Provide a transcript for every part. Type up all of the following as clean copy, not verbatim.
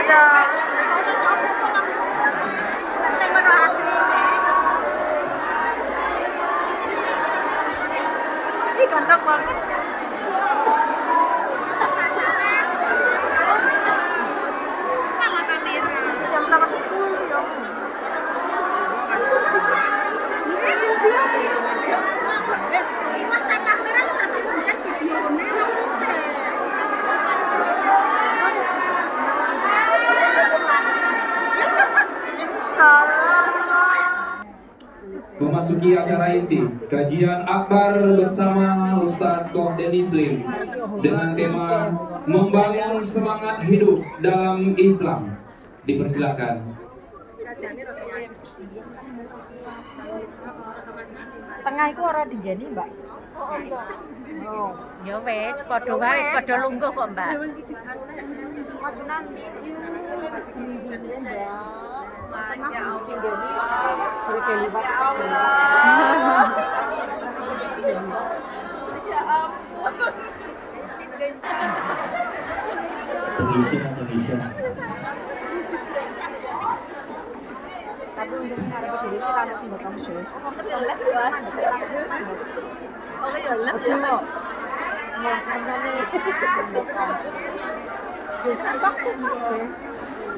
ada. Ih, ganteng banget. Jam berapa sih? Memasuki acara inti, kajian akbar bersama Ustadz Koh Denis Lim dengan tema membangun semangat hidup dalam Islam. Dipersilakan. Tengah itu orang dijani, Mbak. Oh, Ya wis, padha wae wis padha lungguh kok, Mbak. majunan. Tunisia. Satu untuk mencari diri kita ada tinggal kamu sih. Betul. Ya, anda nih. Biasa bakso sih.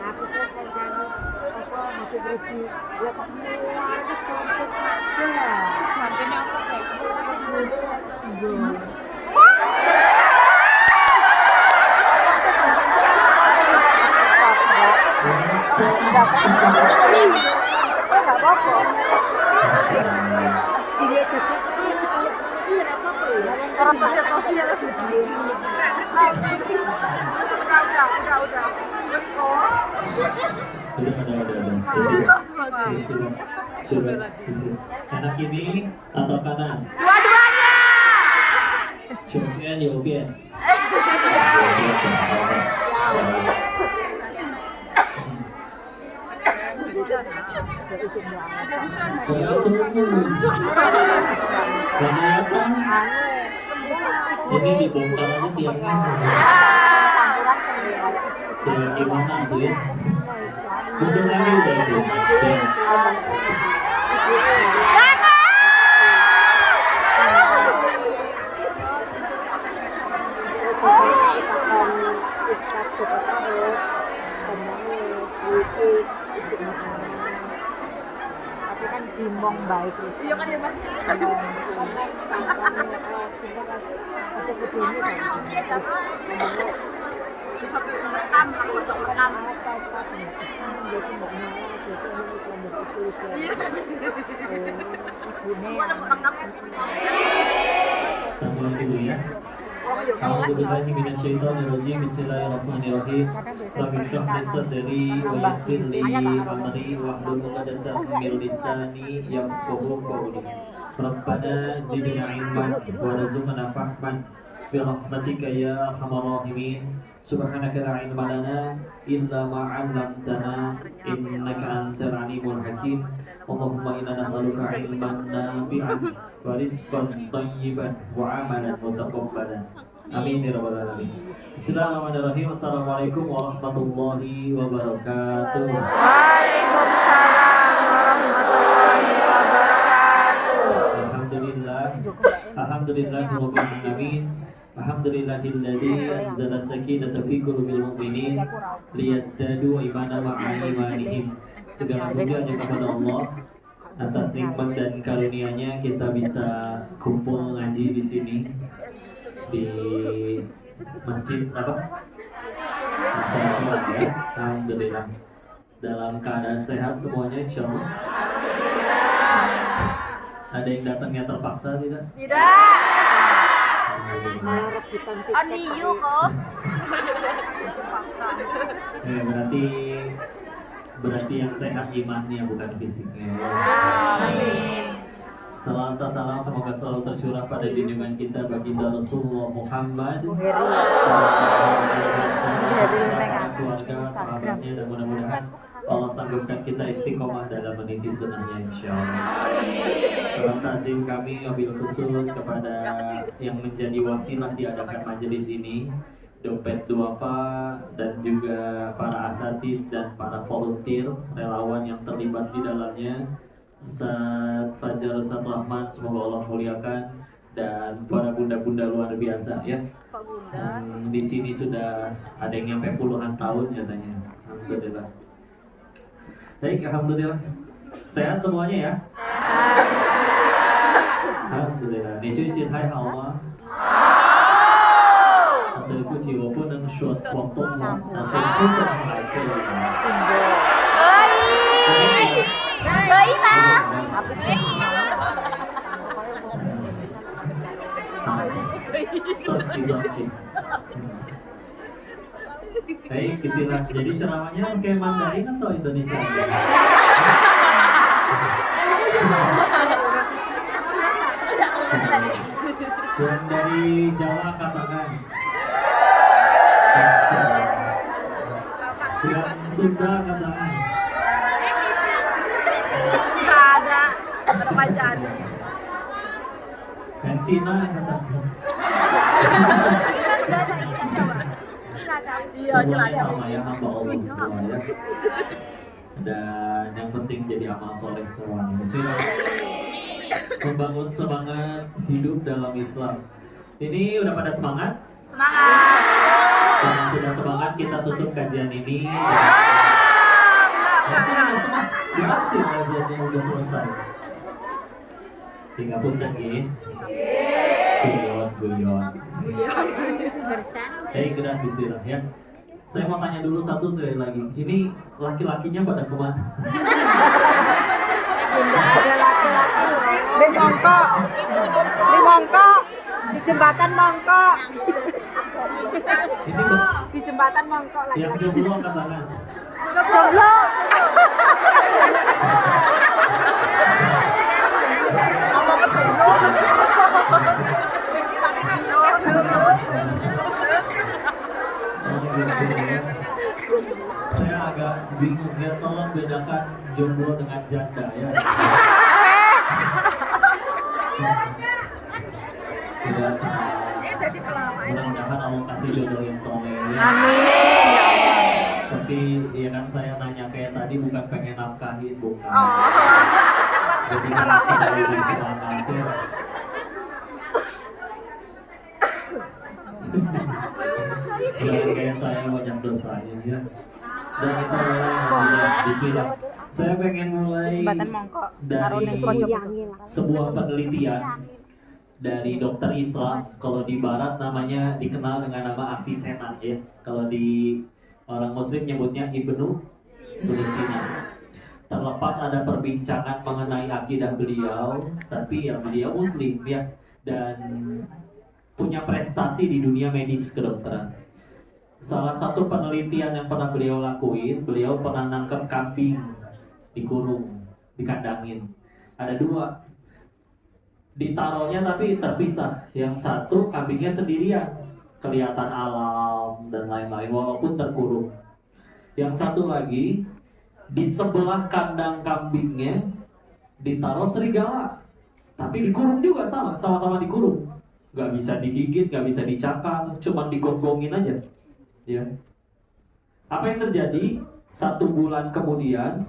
Aku tuh kayak apa masih berarti ya kok keluar ke proses ya. Sampainya apa guys? Enggak apa-apa. Dilihat ke situ. Orang tosi ya lebih. Udah. Terus kok. Sudah. Anak ini atau kanan? Dua-duanya. Cobian, Yobian. Kelihatan ini dibongkar aja tiangnya. Ya gimana tuh ya? Untung lagi udah itu. Tapi kan bimbang baik. Iya kan ya, Pak. Tambah dulu ya. A'udzubillahi minasyaitonirrajim. Bismillahirrahmanirrahim. Rabbi shrah li sadri wa yassir li amri wahlul 'uqdatam min lisani yafqahu qawli. Rabbana zidna ilman warzuqna fahman bi rahmatika ya arhamar rahimin. Subhanaka la ilma lana illa ma 'allamtana innaka antal alimul hakim. Allahumma inna nas'aluka ilman nafi'an wa rizqan thayyiban wa amalan mutaqabbalan. Amin ya rabbal alamin. Bismillahirrahmanirrahim. Assalamualaikum warahmatullahi wabarakatuh. Waalaikumsalam warahmatullahi wabarakatuh. Alhamdulillahirabbil alamin. Alhamdulillahilladzi anzala sakinata fi qulubil mu'minin liyazdadu imanan ma'a imanihim. Segala puja hanya kepada Allah. Atas nikmat dan karunia-Nya kita bisa kumpul ngaji di sini di masjid apa? Saya semua ya. Alhamdulillah. Dalam keadaan sehat semuanya insyaallah. Ada yang datangnya terpaksa tidak? Tidak. Aniyu kok. Ya, berarti yang sehat imannya bukan fisiknya. Amin. Salam semoga selalu tercurah pada junjungan kita baginda Rasulullah Muhammad sallallahu alaihi wasallam beserta para keluarga, sahabatnya, dan mudah-mudahan Allah sanggupkan kita istiqomah dalam meniti sunnahnya insyaallah. Salam takzim kami wabil khusus kepada yang menjadi wasilah diadakan majelis ini, dompet duafa dan juga para asatidz dan para volunteer relawan yang terlibat di dalamnya. Ustadz Fajar, Ustadz Rahman, semoga Allah muliakan, dan para bunda-bunda luar biasa ya. Di sini sudah ada yang nyampe puluhan tahun katanya. Alhamdulillah. Baik, alhamdulillah. Sehat semuanya ya? Alhamdulillah. 你最近还好吗？对不起，我不能说广东话，但是中文还可以。可以吗？对不起。Baik, istilah. Jadi ceramahnya pakai Mandarin atau Indonesia aja? Yang dari Jawa katakan. Yang Sunda katakan. Nggak ada perpanjangan. Dan Cina katakan. Semuanya sama ya, hamba Allah semua ya. Dan yang penting jadi amal soleh semuanya. Bismillah. Membangun semangat hidup dalam Islam. Ini udah pada semangat? Semangat. Karena sudah semangat, kita tutup kajian ini. Enggak semangat. Berhasil kajiannya udah selesai. Tinggal punten nggih. Guyon. Udah bismillah ya. Saya mau tanya dulu satu sekali lagi. Ini laki-lakinya pada kemana? Ada laki-laki di Mongkok, di jembatan Mongkok, Ini di jembatan Mongkok lagi. yang jomblo katakan. Jomblo. Saya agak bingung ya, tolong bedakan jomblo dengan janda ya. Mudah-mudahan Allah kasih jodoh yang soleh ya. Amin. Tapi ya kan saya nanya kayak tadi bukan pengen nafkahin, bukan. Jadi kalau kita lebih semangat ya. Jangan kayak saya banyak dosanya ya. Dan kita mulai ngajinya. Bismillah. Saya pengen mulai Jembatan Mongkok. dari sebuah penelitian dari dokter Islam. Kalau di Barat namanya dikenal dengan nama Avicenna ya. Kalau di orang Muslim nyebutnya Ibnu Sina. Terlepas ada perbincangan mengenai akidah beliau, tapi ya beliau Muslim ya, dan punya prestasi di dunia medis kedokteran. Salah satu penelitian yang pernah beliau lakuin, beliau pernah nangkep kambing, dikurung, dikandangin. Ada 2, ditaruhnya tapi terpisah. Yang satu kambingnya sendirian, kelihatan alam dan lain-lain walaupun terkurung. Yang satu lagi di sebelah kandang kambingnya ditaruh serigala, tapi dikurung juga, sama-sama dikurung. Gak bisa digigit, gak bisa dicakar, cuma digonggongin aja ya. Apa yang terjadi? 1 bulan kemudian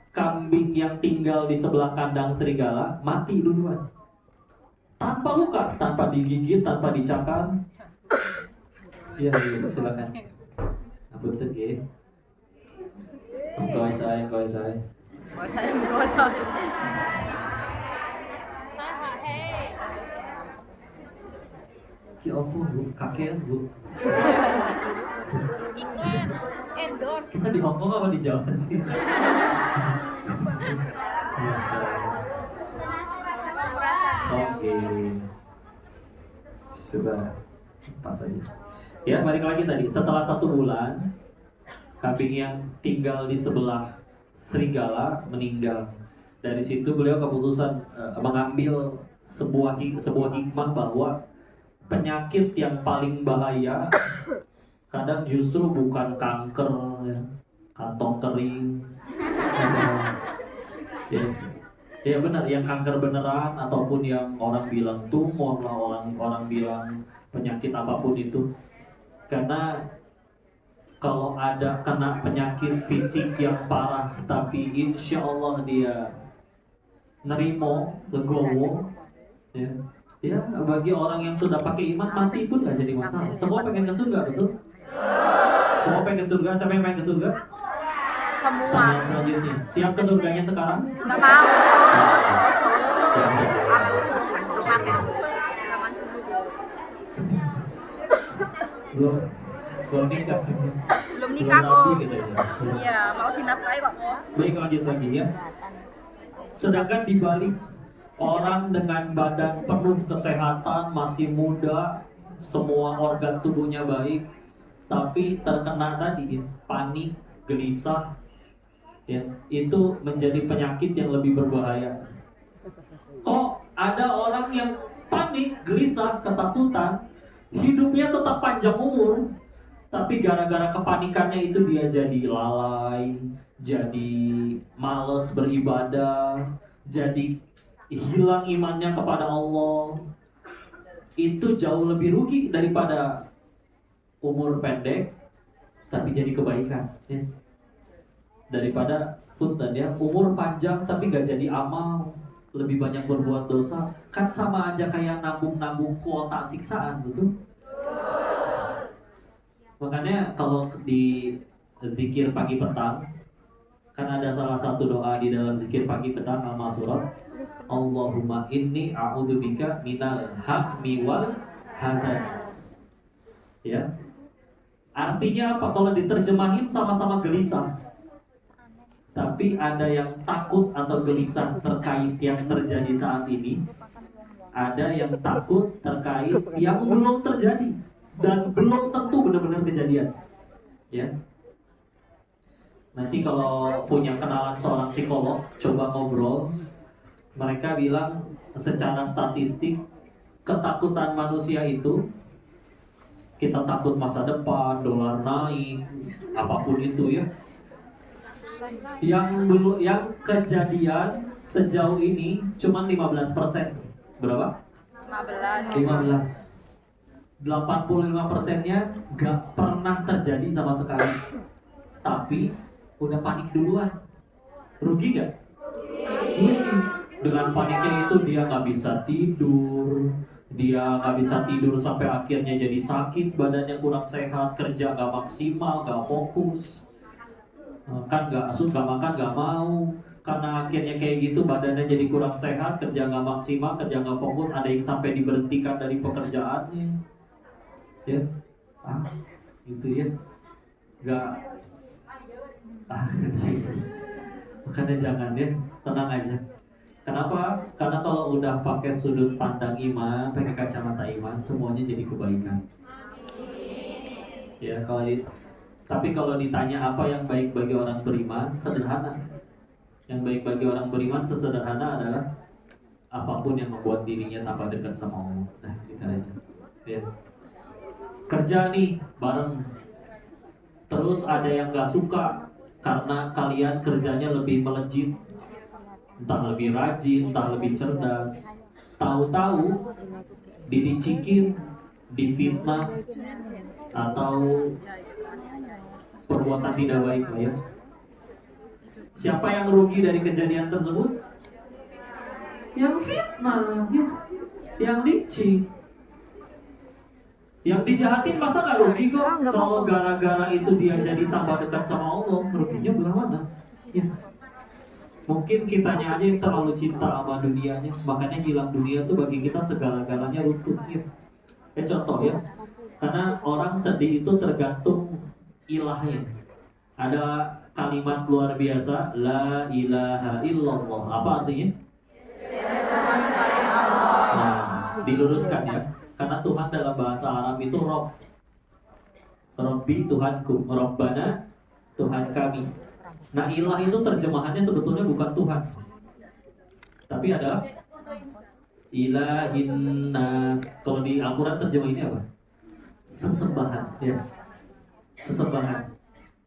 kambing yang tinggal di sebelah kandang serigala mati duluan, tanpa luka, tanpa digigit, tanpa dicakar. Ya, silakan. Apunten nggih. Engkau saya. Ki opo Bu? Kakean Bu? Iklan, endorse. Kita di Hongkong apa di Jawa sih? Oke. Sudah pas aja. Ya, balik lagi tadi. Setelah 1 bulan, kambing yang tinggal di sebelah serigala meninggal. Dari situ beliau keputusan mengambil sebuah hikmah bahwa penyakit yang paling bahaya kadang justru bukan kanker ya, kantong kering ya benar, yang kanker beneran ataupun yang orang bilang tumor lah, orang bilang penyakit apapun itu Karena kalau ada kena penyakit fisik yang parah tapi insya Allah dia nerimo, legowo, ya. Ya, bagi orang yang sudah pakai iman, mati pun gak jadi masalah. Semua pengen ke surga, betul? Semua pengen ke surga, siapa yang pengen ke surga? Semua. Pertanyaan selanjutnya, siap ke surganya sekarang? Nggak mau. Ya. Belum pakai. Jangan dulu. Belum nikah. Belum nikah Belum kok. rapi gitu ya. Iya, mau dinafkahi kok. Baik, lanjut lagi ya. Sedangkan di balik orang dengan badan penuh kesehatan, masih muda, semua organ tubuhnya baik, tapi terkena tadi panik, gelisah, ya, itu menjadi penyakit yang lebih berbahaya. Kok ada orang yang panik, gelisah, ketakutan, hidupnya tetap panjang umur, tapi gara-gara kepanikannya itu dia jadi lalai, jadi males beribadah, jadi hilang imannya kepada Allah. Itu jauh lebih rugi daripada umur pendek tapi jadi kebaikan, ya. Daripada punten ya, umur panjang tapi gak jadi amal, lebih banyak berbuat dosa, kan sama aja kayak nabung-nabung kuota siksaan, betul? Makanya kalau di zikir pagi petang, kan ada salah satu doa di dalam zikir pagi petang al-masurat, Allahumma inni a'udzubika minal hammi wal hazan. Ya. Artinya apa? Kalau diterjemahin sama-sama gelisah. Tapi ada yang takut atau gelisah terkait yang terjadi saat ini. Ada yang takut terkait yang belum terjadi dan belum tentu benar-benar kejadian. Ya. Nanti kalau punya kenalan seorang psikolog, coba ngobrol. Mereka bilang secara statistik ketakutan manusia itu, kita takut masa depan, dolar naik, apapun itu ya. Yang kejadian sejauh ini cuma 15%. Berapa? 15. 85%-nya gak pernah terjadi sama sekali. Tapi udah panik duluan. Rugi gak? Rugi. Dengan paniknya itu dia gak bisa tidur, dia gak bisa tidur sampai akhirnya jadi sakit, badannya kurang sehat, kerja gak maksimal, gak fokus, kan gak asuh, gak makan, gak mau. Karena akhirnya kayak gitu, badannya jadi kurang sehat, kerja gak maksimal, kerja gak fokus, ada yang sampai diberhentikan dari pekerjaannya, ya, gitu ya, gak, makanya jangan ya, tenang aja. Kenapa? Karena kalau udah pakai sudut pandang iman, pakai kacamata iman, semuanya jadi kebaikan. Ya, tapi kalau ditanya apa yang baik bagi orang beriman, sederhana. Yang baik bagi orang beriman sesederhana adalah apapun yang membuat dirinya tambah dekat sama Allah. Nah, gitu aja. Ya. Kerja nih bareng. Terus ada yang gak suka karena kalian kerjanya lebih melejit, entah lebih rajin, entah lebih cerdas. Tahu-tahu dilicikin, difitnah, atau perbuatan tidak baik lah ya. Siapa yang rugi dari kejadian tersebut? Yang fitnah, ya. Yang licik. Yang dijahatin masa gak rugi kok? Kalau gara-gara itu dia jadi tambah dekat sama Allah, ruginya belah mana? Ya. Mungkin kitanya aja yang terlalu cinta sama dunianya, makanya hilang dunia tuh bagi kita segala-galanya runtuh gitu. Contoh ya, karena orang sedih itu tergantung ilahnya. Ada kalimat luar biasa, la ilaha illallah. Apa artinya? Nah, diluruskan ya, karena Tuhan dalam bahasa Arab itu Rob. Robbi Tuhanku, Robbana Tuhan kami. Nah, ilah itu terjemahannya sebetulnya bukan Tuhan, tapi ada ilahin nas. Kalau di Al-Quran terjemahannya apa? Sesembahan, ya. Sesembahan.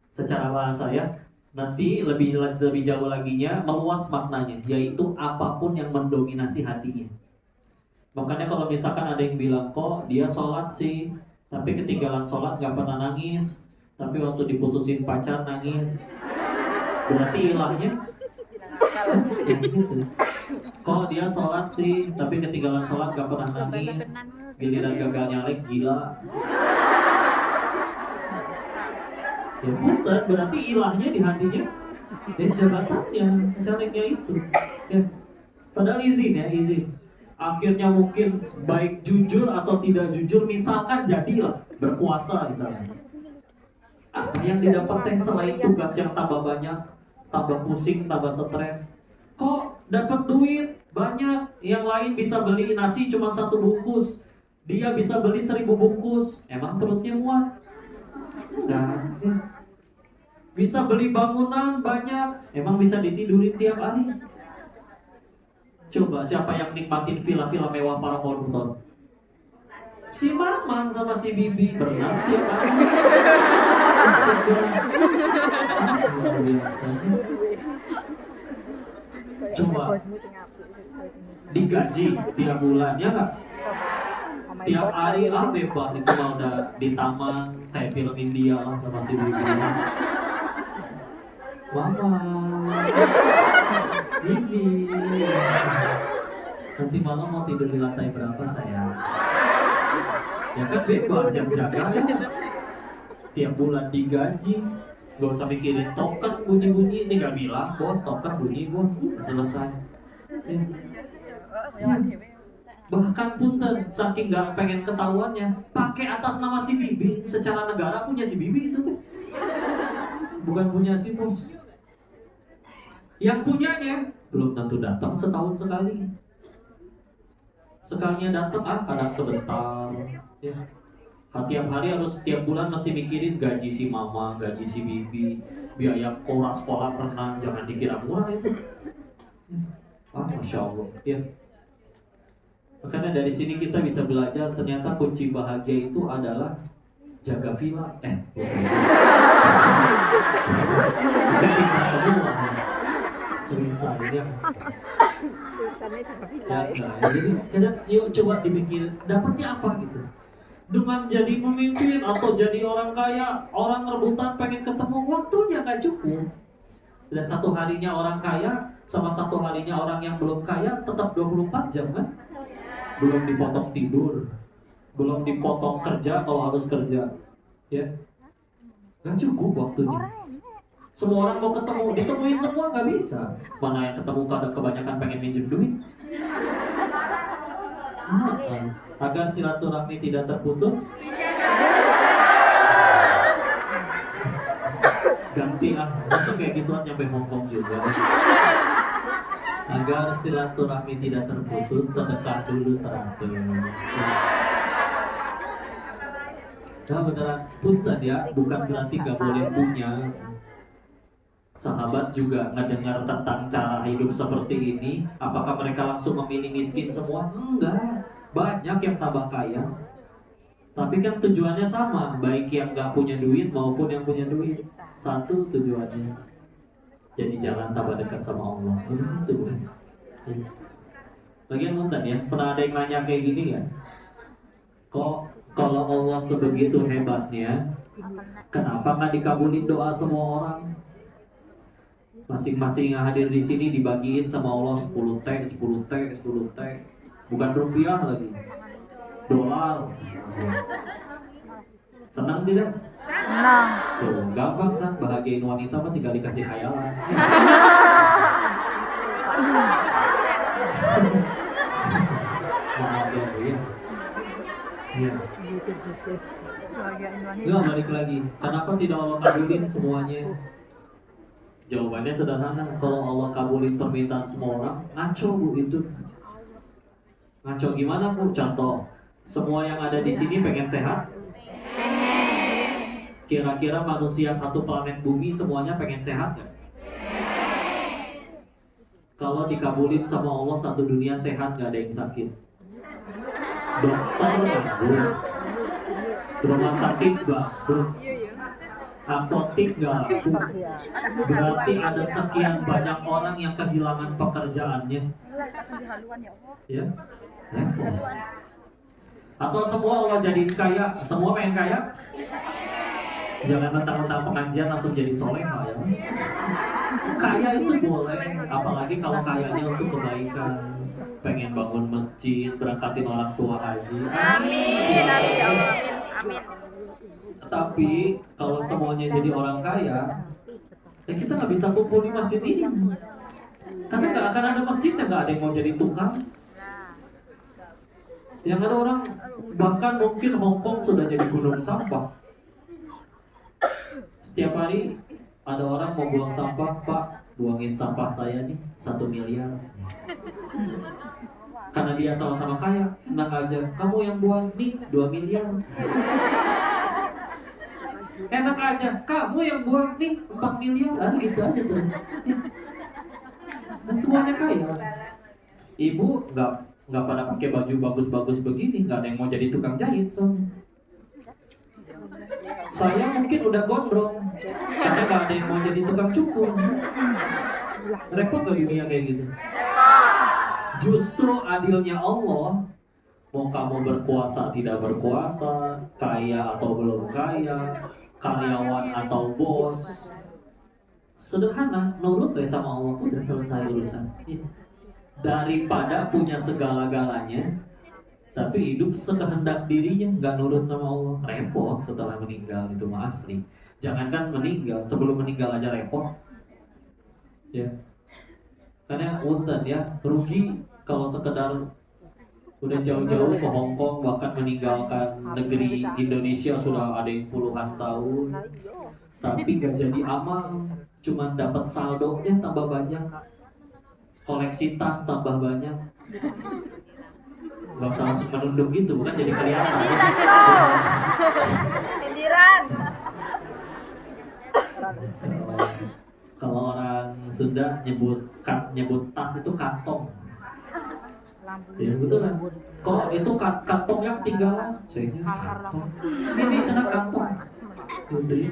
Secara bahasa ya. Nanti lebih jauh laginya meluas maknanya, yaitu apapun yang mendominasi hatinya. Makanya kalau misalkan ada yang bilang kok dia sholat sih, Tapi ketinggalan sholat nggak pernah nangis, tapi waktu diputusin pacar nangis. Berarti ilahnya ya gitu. Kok dia sholat sih, tapi ketinggalan sholat nggak pernah nangis, giliran gagal nyalek gila. Ya punten, berarti ilahnya di hatinya dan jabatannya, calegnya itu. Ya. Padahal izin ya, izin. Akhirnya mungkin baik jujur atau tidak jujur, misalkan jadilah berkuasa misalnya. Apa yang didapat teh selain tugas yang tambah banyak, tambah pusing, tambah stres? Kok dapat duit banyak, yang lain bisa beli nasi cuma 1 bungkus, dia bisa beli 1000 bungkus. Emang perutnya muat? Enggak. Ya. Bisa beli bangunan banyak, emang bisa ditidurin tiap hari? Coba siapa yang nikmatin villa-villa mewah para koruptor? Si Mamang sama si Bibi berenang tiap hari. Segar. Luar biasa. Coba digaji tiap bulan, ya nggak? Tiap hari bebas itu mah udah di taman kayak film India lah sama si Bibi. Mama, Bibi, nanti malam mau tidur di lantai berapa sayang? Ya kan bebas yang jaga ya. Tiap bulan digaji, gak usah mikirin token bunyi-bunyi. Ini gak bilang bos token bunyi bos, selesai. Ya. Ya. Bahkan punten saking gak pengen ketahuannya, pakai atas nama si Bibi. Secara negara punya si Bibi itu tuh, bukan punya si bos. Yang punyanya belum tentu datang setahun sekali. Sekalinya datang kadang sebentar. Ya. Tiap hari harus tiap bulan mesti mikirin gaji si mama, gaji si bibi, biaya koras sekolah renang, jangan dikira murah itu. Ya. Masya Allah. Ya. Makanya dari sini kita bisa belajar ternyata kunci bahagia itu adalah jaga villa. Bukan. Kita semua. Tulisannya. Ya, jadi kadang yuk coba dipikir dapatnya apa gitu. Dengan jadi pemimpin atau jadi orang kaya, orang rebutan pengen ketemu, waktunya gak cukup. Dan satu harinya orang kaya sama satu harinya orang yang belum kaya tetap 24 jam kan? Belum dipotong tidur, belum dipotong kerja kalau harus kerja, ya gak cukup waktunya. Semua orang mau ketemu, ditemuin semua gak bisa. Mana yang ketemu kadang kebanyakan pengen minjem duit. Agar silaturahmi tidak terputus, ganti masuk kayak gituan nyampe Hongkong juga. Agar silaturahmi tidak terputus, sedekah dulu 100. Nah beneran punten ya, bukan berarti gak boleh punya. Sahabat juga ngedengar tentang cara hidup seperti ini, apakah mereka langsung memilih miskin semua? Enggak, banyak yang tambah kaya. Tapi kan tujuannya sama, baik yang gak punya duit maupun yang punya duit. Satu tujuannya, jadi jalan tambah dekat sama Allah. Udah itu kan. Lagian punten ya, pernah ada yang nanya kayak gini ya? Kok kalau Allah sebegitu hebatnya, kenapa nggak dikabulin doa semua orang? Masing-masing yang hadir di sini dibagiin sama Allah 10 T, 10 T, 10 T. Bukan rupiah lagi, dolar. Senang tidak? Senang. Tuh, gampang kan bahagiain wanita mah tinggal dikasih khayalan. Bahagia ya. Iya. Nggak balik lagi. Kenapa tidak Allah kabulin semuanya? Jawabannya sederhana. Kalau Allah kabulin permintaan semua orang, ngaco bu itu. Ngaco gimana bu? Contoh, semua yang ada di sini pengen sehat? Kira-kira manusia satu planet bumi semuanya pengen sehat nggak? Kalau dikabulin sama Allah satu dunia sehat, nggak ada yang sakit. Dokter nganggur, rumah sakit bangkrut, apotik nggak laku. Berarti ada sekian banyak orang yang kehilangan pekerjaannya. Ya, Atau semua Allah jadiin kaya, semua pengen kaya? Jangan mentang-mentang pengajian langsung jadi soleha ya. Kaya itu boleh, apalagi kalau kayanya untuk kebaikan. Pengen bangun masjid, berangkatin orang tua haji. Amin. Amin ya Allah. Amin. Amin. Tapi kalau semuanya jadi orang kaya, ya kita nggak bisa kumpul di masjid ini. Karena nggak akan ada masjidnya, nggak ada yang mau jadi tukang. Yang ada orang, bahkan mungkin Hongkong sudah jadi gunung sampah. Setiap hari ada orang mau buang sampah, Pak, buangin sampah saya nih 1 miliar. Karena dia sama-sama kaya, enak aja. Kamu yang buang nih 2 miliar. Enak aja, kamu yang buang nih 4 miliar. Lalu gitu aja terus. Dan semuanya kaya. Ibu nggak pada pakai baju bagus-bagus begini, nggak ada yang mau jadi tukang jahit soalnya. Saya mungkin udah gondrong karena nggak ada yang mau jadi tukang cukur. Repot gak dunia kayak gitu? Justru adilnya Allah, mau kamu berkuasa tidak berkuasa, kaya atau belum kaya, karyawan atau bos, sederhana, nurut ya sama Allah, udah selesai urusan. Daripada punya segala-galanya tapi hidup sekehendak dirinya, nggak nurut sama Allah, repot setelah meninggal. Itu mah asli. Jangankan meninggal, sebelum meninggal aja repot ya. Karena unten ya, rugi kalau sekedar udah jauh-jauh ke Hongkong, bahkan meninggalkan negeri Indonesia sudah ada yang puluhan tahun, tapi gak jadi amal, cuman dapat saldonya tambah banyak, koleksi tas tambah banyak. Gak usah langsung menunduk gitu, bukan jadi kelihatan. Sindiran. Kalau orang Sunda nyebut tas itu kantong. Ya betul kan? Kok itu kantongnya ketinggalan? Saya kantong. Ini cina kantong. Gitu ya.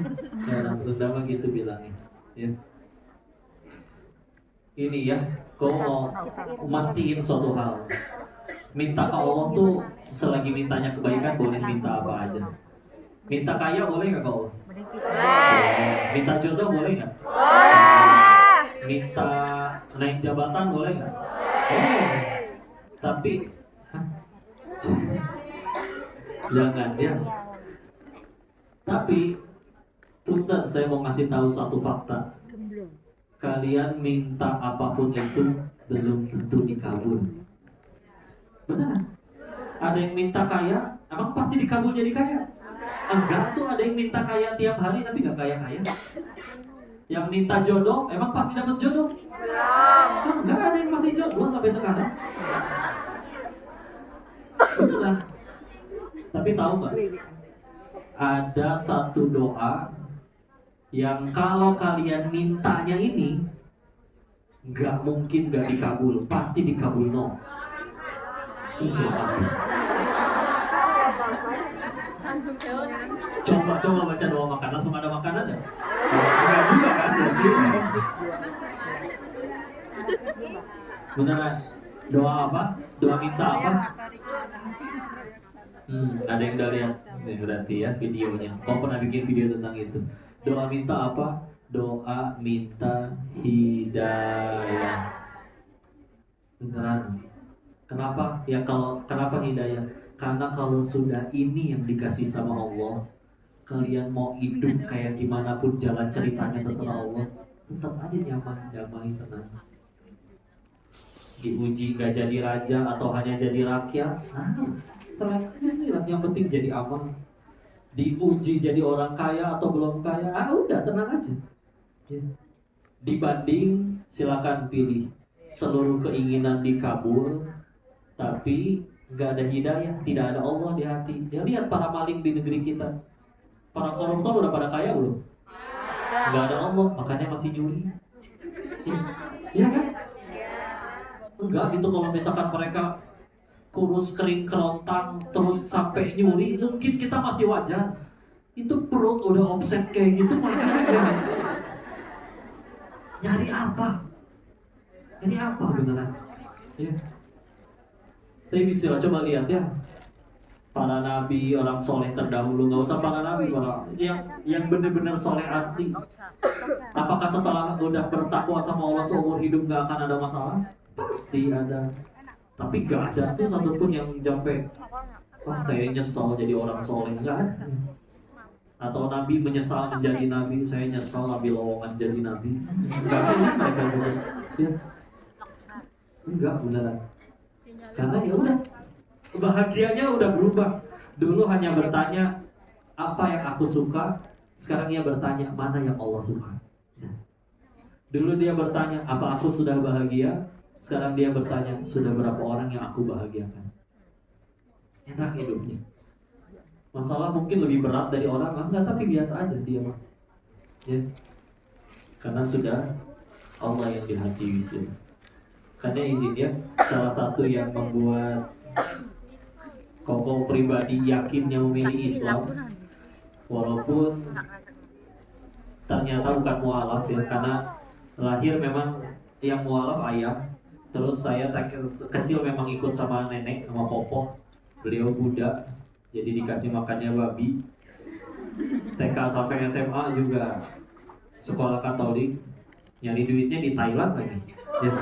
Orang Sunda mah gitu bilangnya. Ya. Ini ya, kau mau mastiin suatu hal. Minta ke Allah tuh selagi mintanya kebaikan boleh minta apa aja. Minta kaya boleh nggak kau? Boleh. Minta jodoh boleh nggak? Boleh. Minta naik jabatan boleh nggak? Boleh. Tapi jangan ya. Tapi punten, saya mau ngasih tahu satu fakta. Kalian minta apapun itu belum tentu dikabul. Benar? Ada yang minta kaya, emang pasti dikabul jadi kaya? Enggak tuh, ada yang minta kaya tiap hari tapi gak kaya-kaya. Yang minta jodoh, emang pasti dapat jodoh? Belum. Enggak, ada yang masih jodoh sampai sekarang. Beneran. Tapi tahu nggak? Ada satu doa yang kalau kalian mintanya ini nggak mungkin nggak dikabul, pasti dikabul no. Coba baca doa makan, langsung ada makanan ya? Enggak juga kan berarti. Beneran. Doa apa? Doa minta apa? Ada yang udah lihat nih berarti ya videonya. Kau pernah bikin video tentang itu? Doa minta apa? Doa minta hidayah. Beneran. Kenapa? Ya kenapa hidayah? Karena kalau sudah ini yang dikasih sama Allah, kalian mau hidup kayak gimana pun jalan ceritanya terserah Allah, tetap aja nyaman, damai, tenang. Diuji gak jadi raja atau hanya jadi rakyat, selain bismillah, yang penting jadi aman. Diuji jadi orang kaya atau belum kaya, udah tenang aja. Dibanding silakan pilih, seluruh keinginan dikabul tapi nggak ada hidayah, tidak ada Allah di hati. Ya lihat para maling di negeri kita, para koruptor udah pada kaya belum? Nggak ada Allah, makanya masih nyuri. Iya kan? Enggak gitu, kalau misalkan mereka kurus kering kerontang terus sampai nyuri, mungkin kita masih wajar. Itu perut udah offset kayak gitu masih aja. Nyari apa? Nyari apa beneran? Ya. Tapi bisa coba lihat ya, para nabi, orang soleh terdahulu, nggak usah para nabi, para yang benar-benar soleh asli. Apakah setelah udah bertakwa sama Allah seumur hidup nggak akan ada masalah? Pasti ada. Tapi nggak ada tuh satupun yang sampai, wah saya nyesal jadi orang soleh, nggak ada. Atau nabi menyesal menjadi nabi, saya nyesal ambil lowongan jadi nabi, nggak ada mereka juga. Ya. Enggak beneran. Karena ya udah, bahagianya udah berubah. Dulu hanya bertanya apa yang aku suka, sekarang dia bertanya mana yang Allah suka. Nah. Dulu dia bertanya apa aku sudah bahagia, sekarang dia bertanya sudah berapa orang yang aku bahagiakan. Enak hidupnya. Masalah mungkin lebih berat dari orang, enggak, tapi biasa aja dia mah. Ya. Karena sudah Allah yang di hati wisir. Karena izin ya, salah satu yang membuat Koko pribadi yakinnya memilih Islam, walaupun ternyata bukan mualaf ya, karena lahir memang yang mualaf ayah. Terus saya kecil memang ikut sama nenek, sama popo. Beliau Buddha, jadi dikasih makannya babi. TK sampai SMA juga sekolah Katolik, nyari duitnya di Thailand lagi. Ya.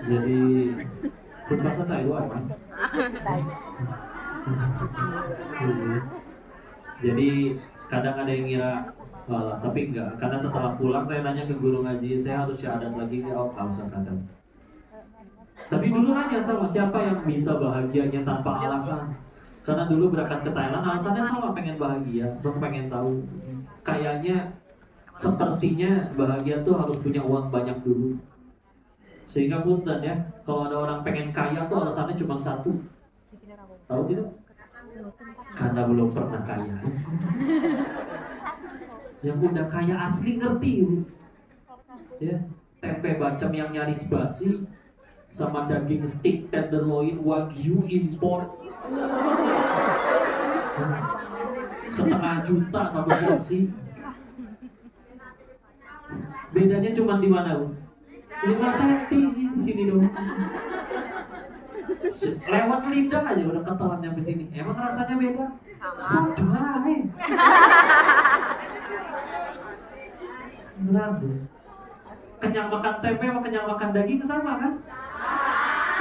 Jadi bahasa Thailand kan? Jadi kadang ada yang ngira, tapi enggak. Karena setelah pulang saya nanya ke guru ngaji, saya harus syahadat lagi nggak? Oh, nggak usah kadang. Tapi dulu nanya sama siapa yang bisa bahagianya tanpa alasan. Karena dulu berangkat ke Thailand alasannya sama, pengen bahagia, so pengen tahu. Kayaknya sepertinya bahagia tuh harus punya uang banyak dulu. Sehingga punten ya, kalau ada orang pengen kaya tuh alasannya cuma satu. Tahu tidak? Karena belum pernah kaya. Yang udah kaya asli ngerti. Ya, tempe bacem yang nyaris basi sama daging steak tenderloin wagyu import. Setengah juta satu porsi. Bedanya cuma di mana, Bu? 5 senti di sini dong. Lewat lidah aja udah ketelan sampai sini. Emang rasanya beda? Sama. Kenyang makan tempe sama kenyang makan daging sama kan?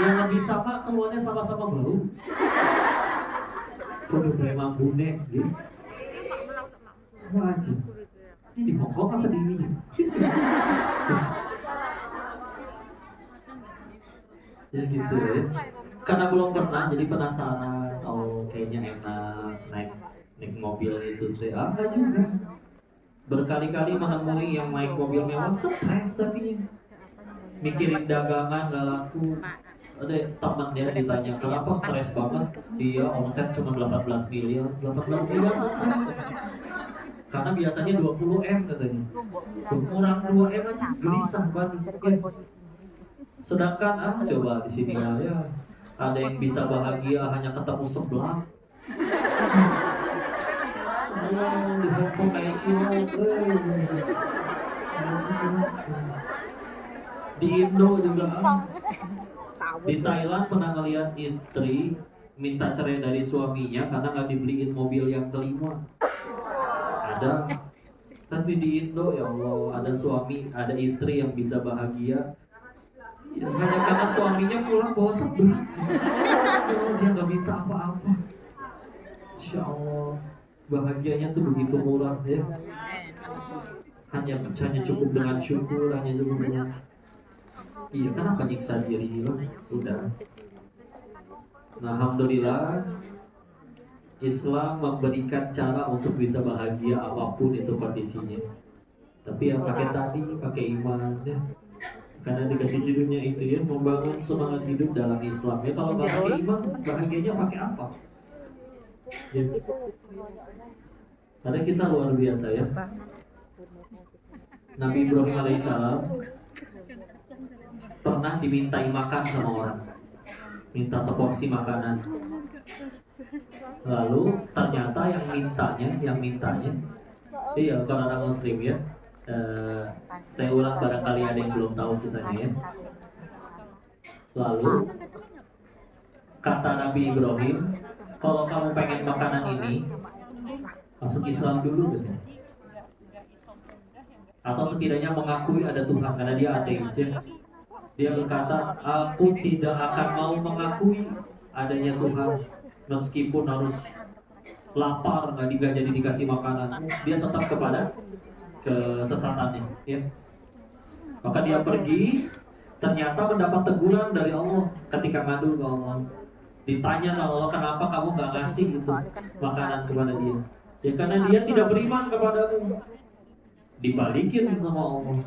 Yang lebih sama keluarnya sama-sama bau. Kudu memang bune gitu. Sama aja. Ini di Hongkong apa di ya gitu ya. Karena belum pernah jadi penasaran. Oh kayaknya enak naik mobil itu teh. Enggak juga. Berkali-kali menemui yang naik mobil mewah stres tapi mikirin dagangan gak laku. Ada teman dia ditanya kenapa stres banget. Dia omset cuma 18 miliar. 18 miliar stres. Karena biasanya 20 M katanya. Kurang 2 M aja gelisah banget. Ya. Sedangkan coba di sini ya ada yang bisa bahagia hanya ketemu sebelah. Di Hongkong kayak Cina. Di Indo juga. Di Thailand pernah ngeliat istri minta cerai dari suaminya karena nggak dibeliin mobil yang kelima. Ada. Tapi di Indo ya Allah ada suami, ada istri yang bisa bahagia ya, hanya karena suaminya pulang bawa sebelah. Oh, dia nggak minta apa-apa. Insya Allah bahagianya tuh begitu murah ya. Hanya cukup dengan syukur, hanya cukup dengan iya kenapa nyiksa diri lo? Udah. Nah, alhamdulillah Islam memberikan cara untuk bisa bahagia apapun itu kondisinya. Tapi yang pakai tadi, pakai iman ya. Karena dikasih judulnya itu ya, membangun semangat hidup dalam Islam. Ya kalau nggak pakai iman, bahagianya pakai apa? Ya. Ada kisah luar biasa ya. Nabi Ibrahim alaihissalam pernah dimintai makan sama orang, minta seporsi makanan. Lalu ternyata yang mintanya, iya kalau orang Muslim ya. Saya ulang barangkali ada yang belum tahu kisahnya ya. Lalu kata Nabi Ibrahim, kalau kamu pengen makanan ini, masuk Islam dulu gitu. Atau setidaknya mengakui ada Tuhan, karena dia ateis ya. Dia berkata, aku tidak akan mau mengakui adanya Tuhan meskipun harus lapar, nggak jadi dikasih makanan. Dia tetap kepada kesesatannya ya. Maka dia pergi, ternyata mendapat teguran dari Allah ketika ngadu ke Allah. Ditanya sama Allah, kenapa kamu nggak ngasih itu makanan kepada dia? Ya karena dia tidak beriman kepadamu. Dibalikin sama Allah,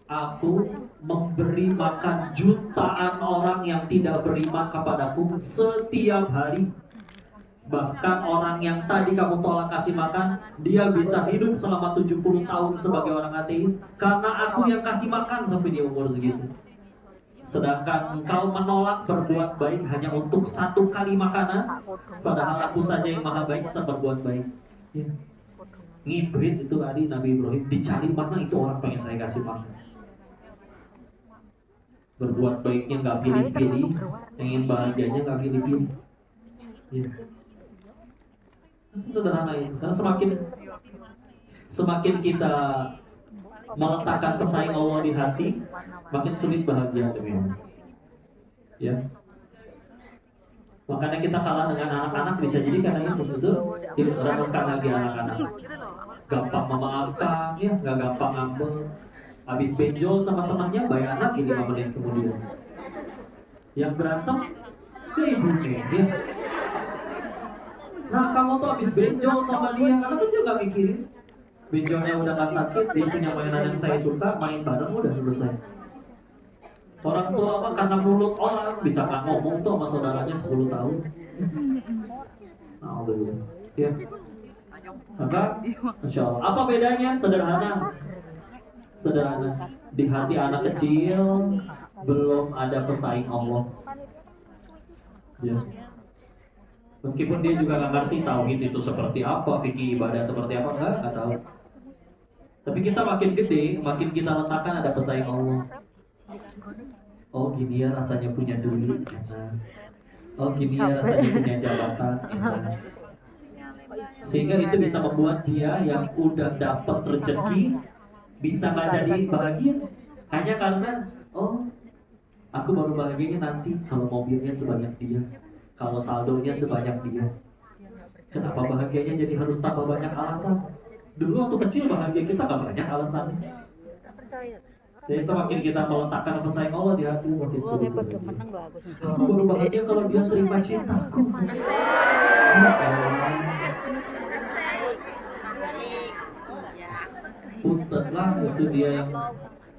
aku memberi makan jutaan orang yang tidak beriman kepadaku setiap hari. Bahkan orang yang tadi kamu tolak kasih makan, dia bisa hidup selama 70 tahun sebagai orang ateis karena aku yang kasih makan sampai dia umur segitu. Sedangkan engkau menolak berbuat baik hanya untuk 1 kali makanan, padahal aku saja yang maha baik tetap berbuat baik ya. Ngibrit itu tadi Nabi Ibrahim, dicari mana itu orang pengen saya kasih makan. Berbuat baiknya nggak pilih-pilih, ingin bahagianya nggak pilih-pilih ya. Sederhana itu. Karena semakin kita meletakkan pesaing Allah di hati, makin sulit bahagia demi Allah. Ya. Makanya kita kalah dengan anak-anak bisa jadi karena itu betul. Renungkan lagi anak-anak. Gampang memaafkan, ya, nggak gampang ngambek. Habis benjol sama temannya, bayar lagi 5 menit kemudian. Yang berantem, ya ibunya, ya. Nah kamu tuh habis benjol sama dia, anak kecil nggak mikirin. Benjolnya udah gak sakit, dia punya mainan yang saya suka, main bareng udah selesai. Orang tua apa karena mulut orang bisa nggak ngomong tuh sama saudaranya 10 tahun. Nah, ya. Maka, Masya Allah. Apa bedanya? Sederhana. Di hati anak kecil belum ada pesaing Allah. Ya. Meskipun dia juga nggak ngerti tauhid itu seperti apa, fikih ibadah seperti apa, nggak tahu. Tapi kita makin gede, makin kita letakkan ada pesaing Allah. Oh gini ya rasanya punya duit, enak. Oh gini ya rasanya punya jabatan, enak. Sehingga itu bisa membuat dia yang udah dapat rezeki bisa nggak jadi bahagia hanya karena aku baru bahagianya nanti kalau mobilnya sebanyak dia, kalau saldonya sebanyak dia. Kenapa bahagianya jadi harus tambah banyak alasan? Dulu waktu kecil bahagia kita nggak banyak alasannya. Jadi semakin kita meletakkan pesaing Allah di hati, makin sulit. Aku baru bahagia kalau dia terima cintaku. Ya Allah. Puntenlah itu dia yang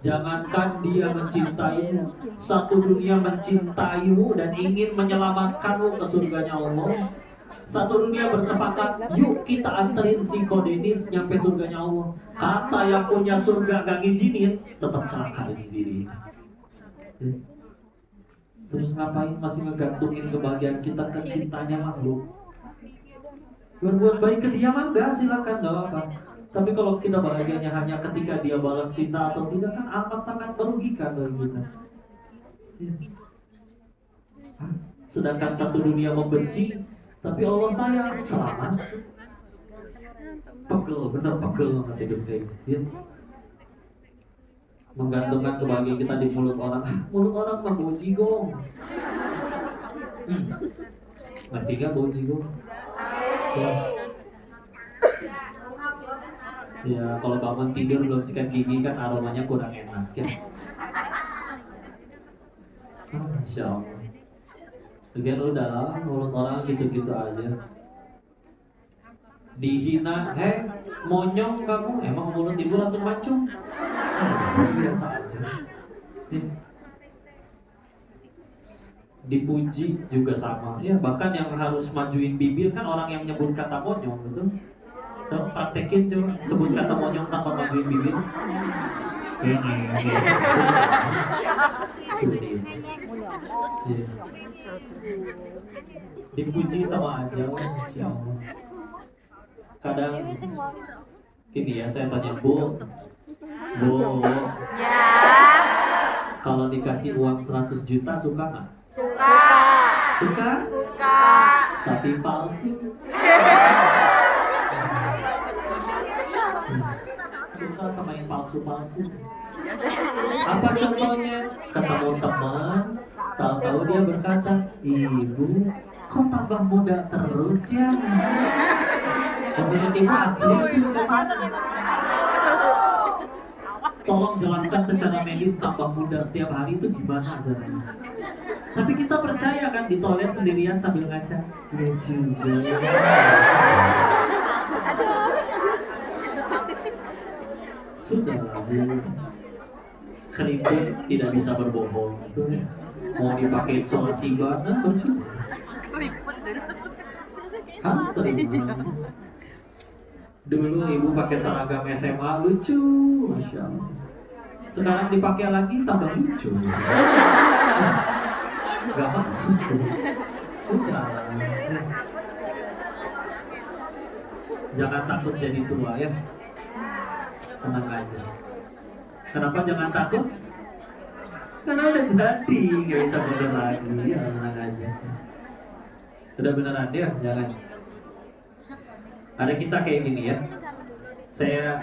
jangankan dia mencintaimu, satu dunia mencintaimu dan ingin menyelamatkanmu ke surganya Allah. Satu dunia bersepakat, yuk kita anterin si Kodenis nyampe surganya Allah. Kata yang punya surga gak ngizinin, tetap celaka ini diri. Terus ngapain masih ngegantungin kebahagiaan kita ke cintanya makhluk? Berbuat baik ke dia mah enggak, silakan, gak apa-apa. Tapi kalau kita bahagianya hanya ketika dia balas cinta atau tidak, kan amat sangat merugikan bagi kita. Sedangkan satu dunia membenci, tapi Allah sayang, selamat. Pegel, bener pegel banget hidup kayak gitu ya. Menggantungkan kebahagiaan kita di mulut orang. Mulut orang mah bau jigong. Ngerti gak bau jigong? Ya kalau bangun tidur belum sikat gigi kan aromanya kurang enak ya. Masya Allah. Lagian udahlah, mulut orang gitu-gitu aja. Dihina, monyong kamu, emang mulut ibu langsung mancung? Biasa aja. Dipuji juga sama. Ya bahkan yang harus majuin bibir kan orang yang nyebut kata monyong, betul? Coba praktekin coba, sebut kata monyong tanpa majuin bibir. Sulit. Ya. Dipuji sama aja, Masya Allah. Kadang gini ya, saya tanya Bu, Ya. kalau dikasih uang 100 juta suka nggak? Suka. Suka Suka. tapi palsu. Suka sama yang palsu-palsu. Apa contohnya? Ketemu teman, tahu-tahu dia berkata, "Ibu, kok tambah muda terus ya?" Menurut ibu asli itu coba. Tolong jelaskan secara medis tambah muda setiap hari itu gimana caranya? Tapi kita percaya kan di toilet sendirian sambil ngaca. Ya juga. Sudahlah Bu. Keriput tidak bisa berbohong itu ya. Mau dipakai isolasi badan percuma. Harus terima. Dulu ibu pakai seragam SMA lucu, masya Allah. Sekarang dipakai lagi tambah lucu. Gak masuk. Udah. Jangan takut jadi tua ya. Tenang aja. Kenapa jangan takut? Karena udah jadi, gak bisa bener lagi. Ya, tenang aja. Sudah beneran ya, jangan. Ada kisah kayak gini ya. Saya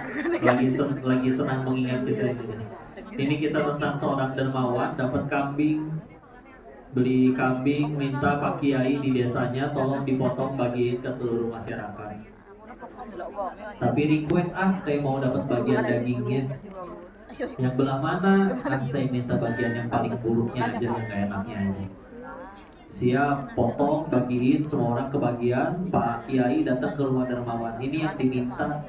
lagi senang mengingat kisah ini. Ini kisah tentang seorang dermawan dapat kambing, beli kambing, minta Pak Kiai di desanya tolong dipotong bagiin ke seluruh masyarakat. Tapi request saya mau dapat bagian dagingnya. Yang belah mana? Saya minta bagian yang paling buruknya aja, yang gak enaknya aja. Siap, potong, bagiin, semua orang kebagian. Pak Kiai datang ke rumah dermawan. Ini yang diminta.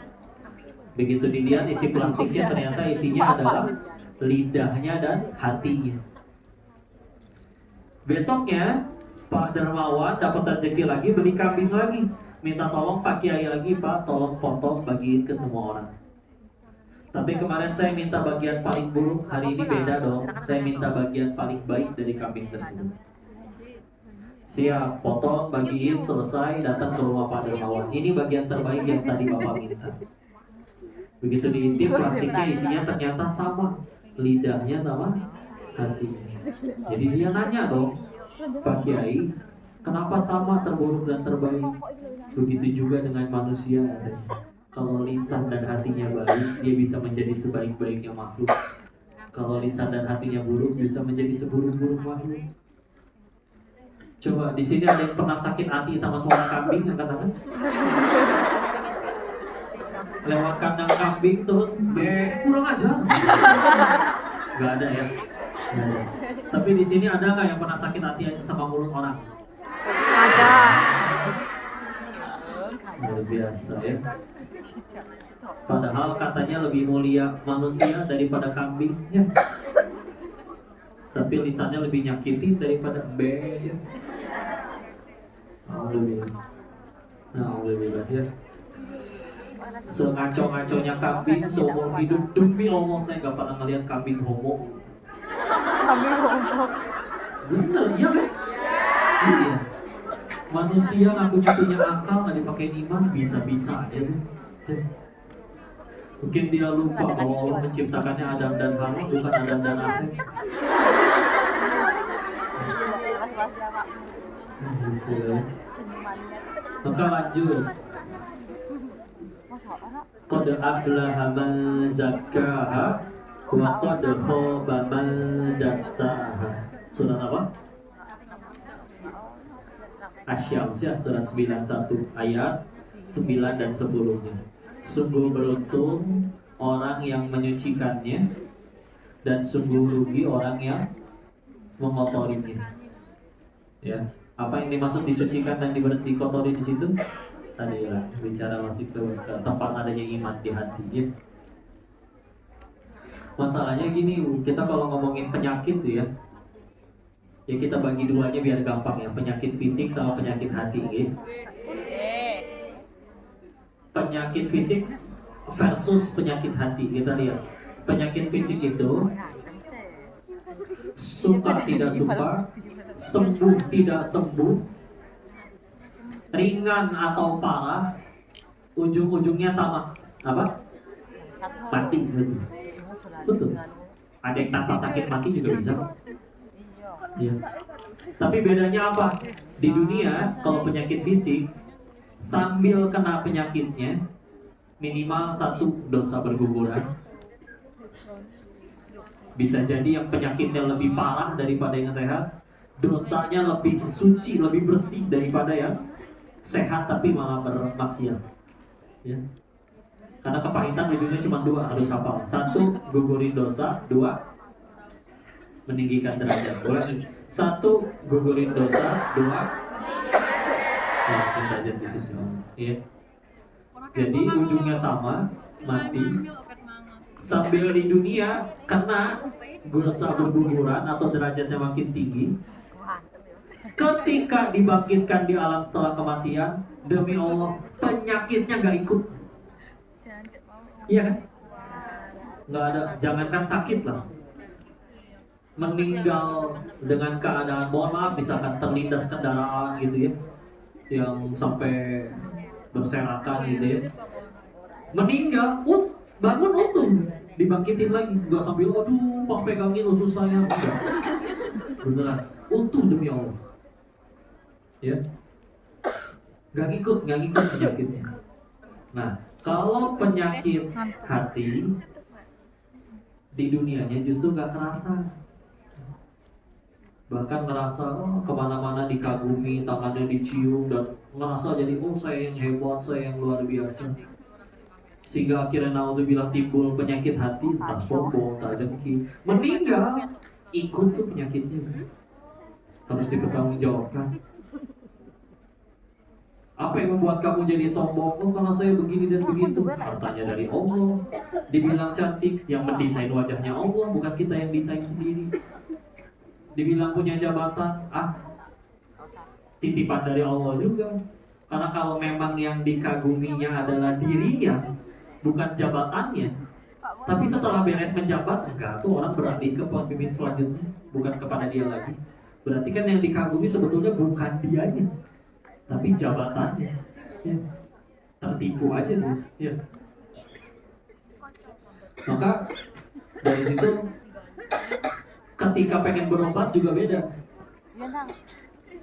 Begitu dilihat isi plastiknya, ternyata isinya adalah lidahnya dan hatinya. Besoknya Pak dermawan dapat rezeki lagi, beli kambing lagi. Minta tolong Pak Kiai lagi, Pak tolong potong, bagiin ke semua orang. Tapi kemarin saya minta bagian paling buruk, hari ini beda dong. Saya minta bagian paling baik dari kambing tersebut. Siap, potong, bagiin, selesai, datang ke rumah Pak dermawan. Ini bagian terbaik yang tadi Bapak minta. Begitu diintip, plastiknya isinya ternyata sama. Lidahnya sama hatinya. Jadi dia nanya dong, Pak Kiai, kenapa sama terburuk dan terbaik? Begitu juga dengan manusia. Kalau lisan dan hatinya baik, dia bisa menjadi sebaik-baiknya makhluk. Kalau lisan dan hatinya buruk, bisa menjadi seburuk-buruk makhluk. Coba di sini ada yang pernah sakit hati sama suara kambing, angkat tangan. Lewat kandang kambing terus kurang ajar. Gak ada ya. Gak ada. Tapi di sini ada nggak yang pernah sakit hati sama mulut orang? Ada. Luar biasa ya. Padahal katanya lebih mulia manusia daripada kambing ya. Tapi lisannya lebih nyakitin daripada ya. Alhamdulillah ya. Sengaco-ngaconya kambing seumur hidup, demi Allah saya gak pernah ngeliat kambing homo. Kambing homo. Bener, iya kan? Iya. Manusia ngakunya punya akal, gak dipakai iman, bisa-bisa aja tuh. Mungkin dia lupa bahwa Allah menciptakannya Adam dan Hawa, bukan Adam dan Asep. Gitu ya. Maka lanjut. Qad aflaha man zakkaha wa qad khaba man dassaha. Surat apa? Asy-Syams ya, surat 91 ayat 9 dan 10-nya. Sungguh beruntung orang yang menyucikannya dan sungguh rugi orang yang mengotorinya. Ya, apa yang dimaksud disucikan dan dikotori di situ? Tadi lah bicara masih ke tempat adanya iman di hati ya. Masalahnya gini, kita kalau ngomongin penyakit tuh ya kita bagi dua aja biar gampang ya, penyakit fisik sama penyakit hati gitu. Penyakit fisik versus penyakit hati, kita lihat. Penyakit fisik itu suka tidak suka, sembuh tidak sembuh, ringan atau parah, ujung-ujungnya sama, apa? Mati, betul. Betul. Ada yang tanpa sakit mati juga bisa. Ya. Tapi bedanya apa? Di dunia kalau penyakit fisik, sambil kena penyakitnya minimal 1 dosa berguguran. Bisa jadi yang penyakitnya lebih parah daripada yang sehat, dosanya lebih suci, lebih bersih daripada yang sehat tapi malah bermaksiat. Ya. Karena kepahitan ujungnya cuma 2, harus hafal. 1, gugurin dosa. 2, meninggikan derajat. Ulangi. 1, gugurin dosa. 2, meninggikan derajat di sisi Allah. Ya. Jadi ujungnya sama, mati. Sambil di dunia kena dosa berguguran atau derajatnya makin tinggi. Ketika dibangkitkan di alam setelah kematian, demi Allah penyakitnya gak ikut. Iya kan? Nggak ada, jangankan sakit lah. Meninggal dengan keadaan, mohon maaf, misalkan terlindas kendaraan gitu ya, yang sampai berserakan gitu ya. Meninggal, bangun utuh, dibangkitin lagi, nggak sambil aduh, pak pegangin usus saya, enggak. Beneran, utuh demi Allah. Ya, nggak ngikut penyakitnya. Nah, kalau penyakit hati di dunianya justru nggak kerasa, bahkan ngerasa kemana-mana dikagumi, tangannya dicium, dan ngerasa jadi saya yang hebat, saya yang luar biasa. Sehingga akhirnya naudzubillah timbul penyakit hati, entah sombong, entah dengki. Meninggal ikut tuh penyakitnya, harus dipertanggungjawabkan. Apa yang membuat kamu jadi sombong? Oh, karena saya begini dan begitu. Hartanya dari Allah. Dibilang cantik, yang mendesain wajahnya Allah, bukan kita yang desain sendiri. Dibilang punya jabatan, titipan dari Allah juga. Karena kalau memang yang dikaguminya adalah dirinya, bukan jabatannya. Tapi setelah beres menjabat, enggak, tuh orang beralih ke pemimpin selanjutnya, bukan kepada dia lagi. Berarti kan yang dikagumi sebetulnya bukan dianya, tapi jabatannya. Ya. Tertipu aja dia. Ya. Maka dari situ ketika pengen berobat juga beda.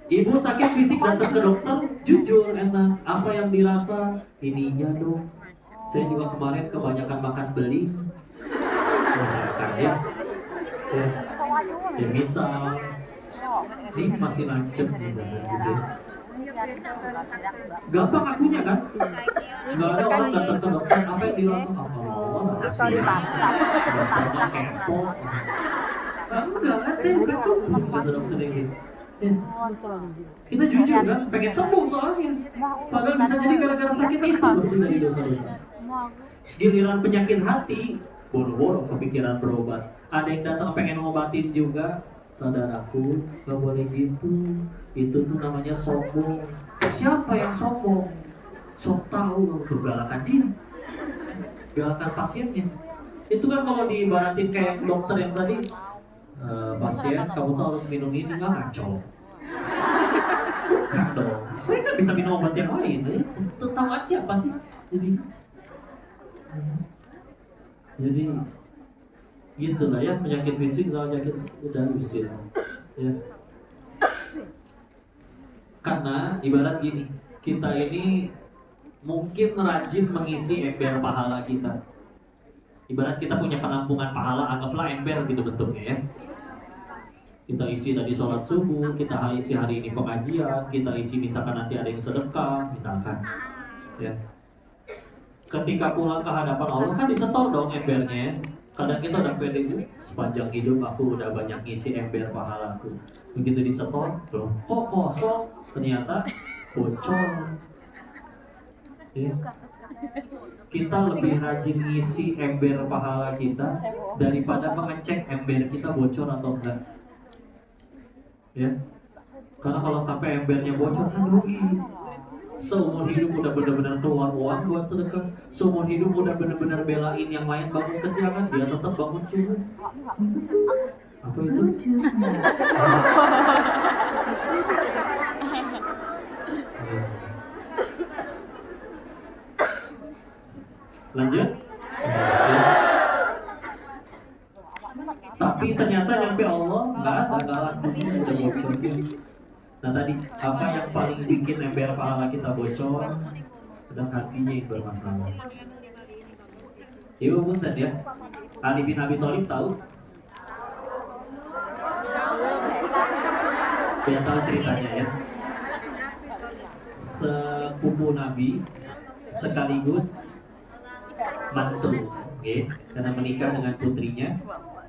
Ibu sakit fisik datang ke dokter, jujur enak. Apa yang dirasa? Ininya dong. Saya juga kemarin kebanyakan makan beli. Misalkan ya. Ya misal. Ini masih lancep misalkan gitu ya. Gampang akunya kan? Nggak ada orang datang ke dokter, apa yang dirasa? Oh, rahasia. Dokternya kepo. Enggak kan, saya bukan dukun, kata dokter yang gitu. Ya. Kita jujur kan, pengen sembuh soalnya. Padahal bisa jadi gara-gara sakit itu bersih dari dosa-dosa. Giliran penyakit hati, boro-boro kepikiran berobat. Ada yang datang pengen ngobatin juga. Saudaraku, gak boleh gitu. Itu tuh namanya sombong. Siapa yang sombong? Sok tahu untuk galakan dia, galakan pasiennya. Itu kan kalau diibaratin kayak dokter yang tadi, pasien kamu tuh harus minum ini, nggak ngaco. Kan dong. Saya kan bisa minum obat yang lain. Tahu aja apa sih? Jadi gitulah ya, penyakit fisik sama penyakit udah usir. Ya. Karena ibarat gini, kita ini mungkin rajin mengisi ember pahala kita. Ibarat kita punya penampungan pahala, anggaplah ember gitu bentuknya ya. Kita isi tadi sholat subuh, kita isi hari ini pengajian, kita isi misalkan nanti ada yang sedekah, misalkan. Ya. Ketika pulang ke hadapan Allah kan disetor dong embernya. Kadang kita udah pede, sepanjang hidup aku udah banyak ngisi ember pahalaku. Begitu disetor, loh kok kosong? Ternyata bocor. Ya. Kita lebih rajin ngisi ember pahala kita daripada mengecek ember kita bocor atau enggak. Ya. Karena kalau sampai embernya bocor kan rugi. Seumur hidup udah benar-benar keluar uang buat sedekah, seumur hidup udah benar-benar belain yang lain bangun kesiangan, dia tetap bangun subuh. Apa itu? Lanjut. Tapi ternyata nyampe Allah nggak nggak laku, udah bocor. Nah tadi apa yang paling bikin ember pahala kita bocor? Dan hatinya yang bermasalah. Ibu punten ya, Ali bin Abi Thalib tahu? Yang tahu ceritanya ya. Sepupu Nabi sekaligus mantu, okay? Karena menikah dengan putrinya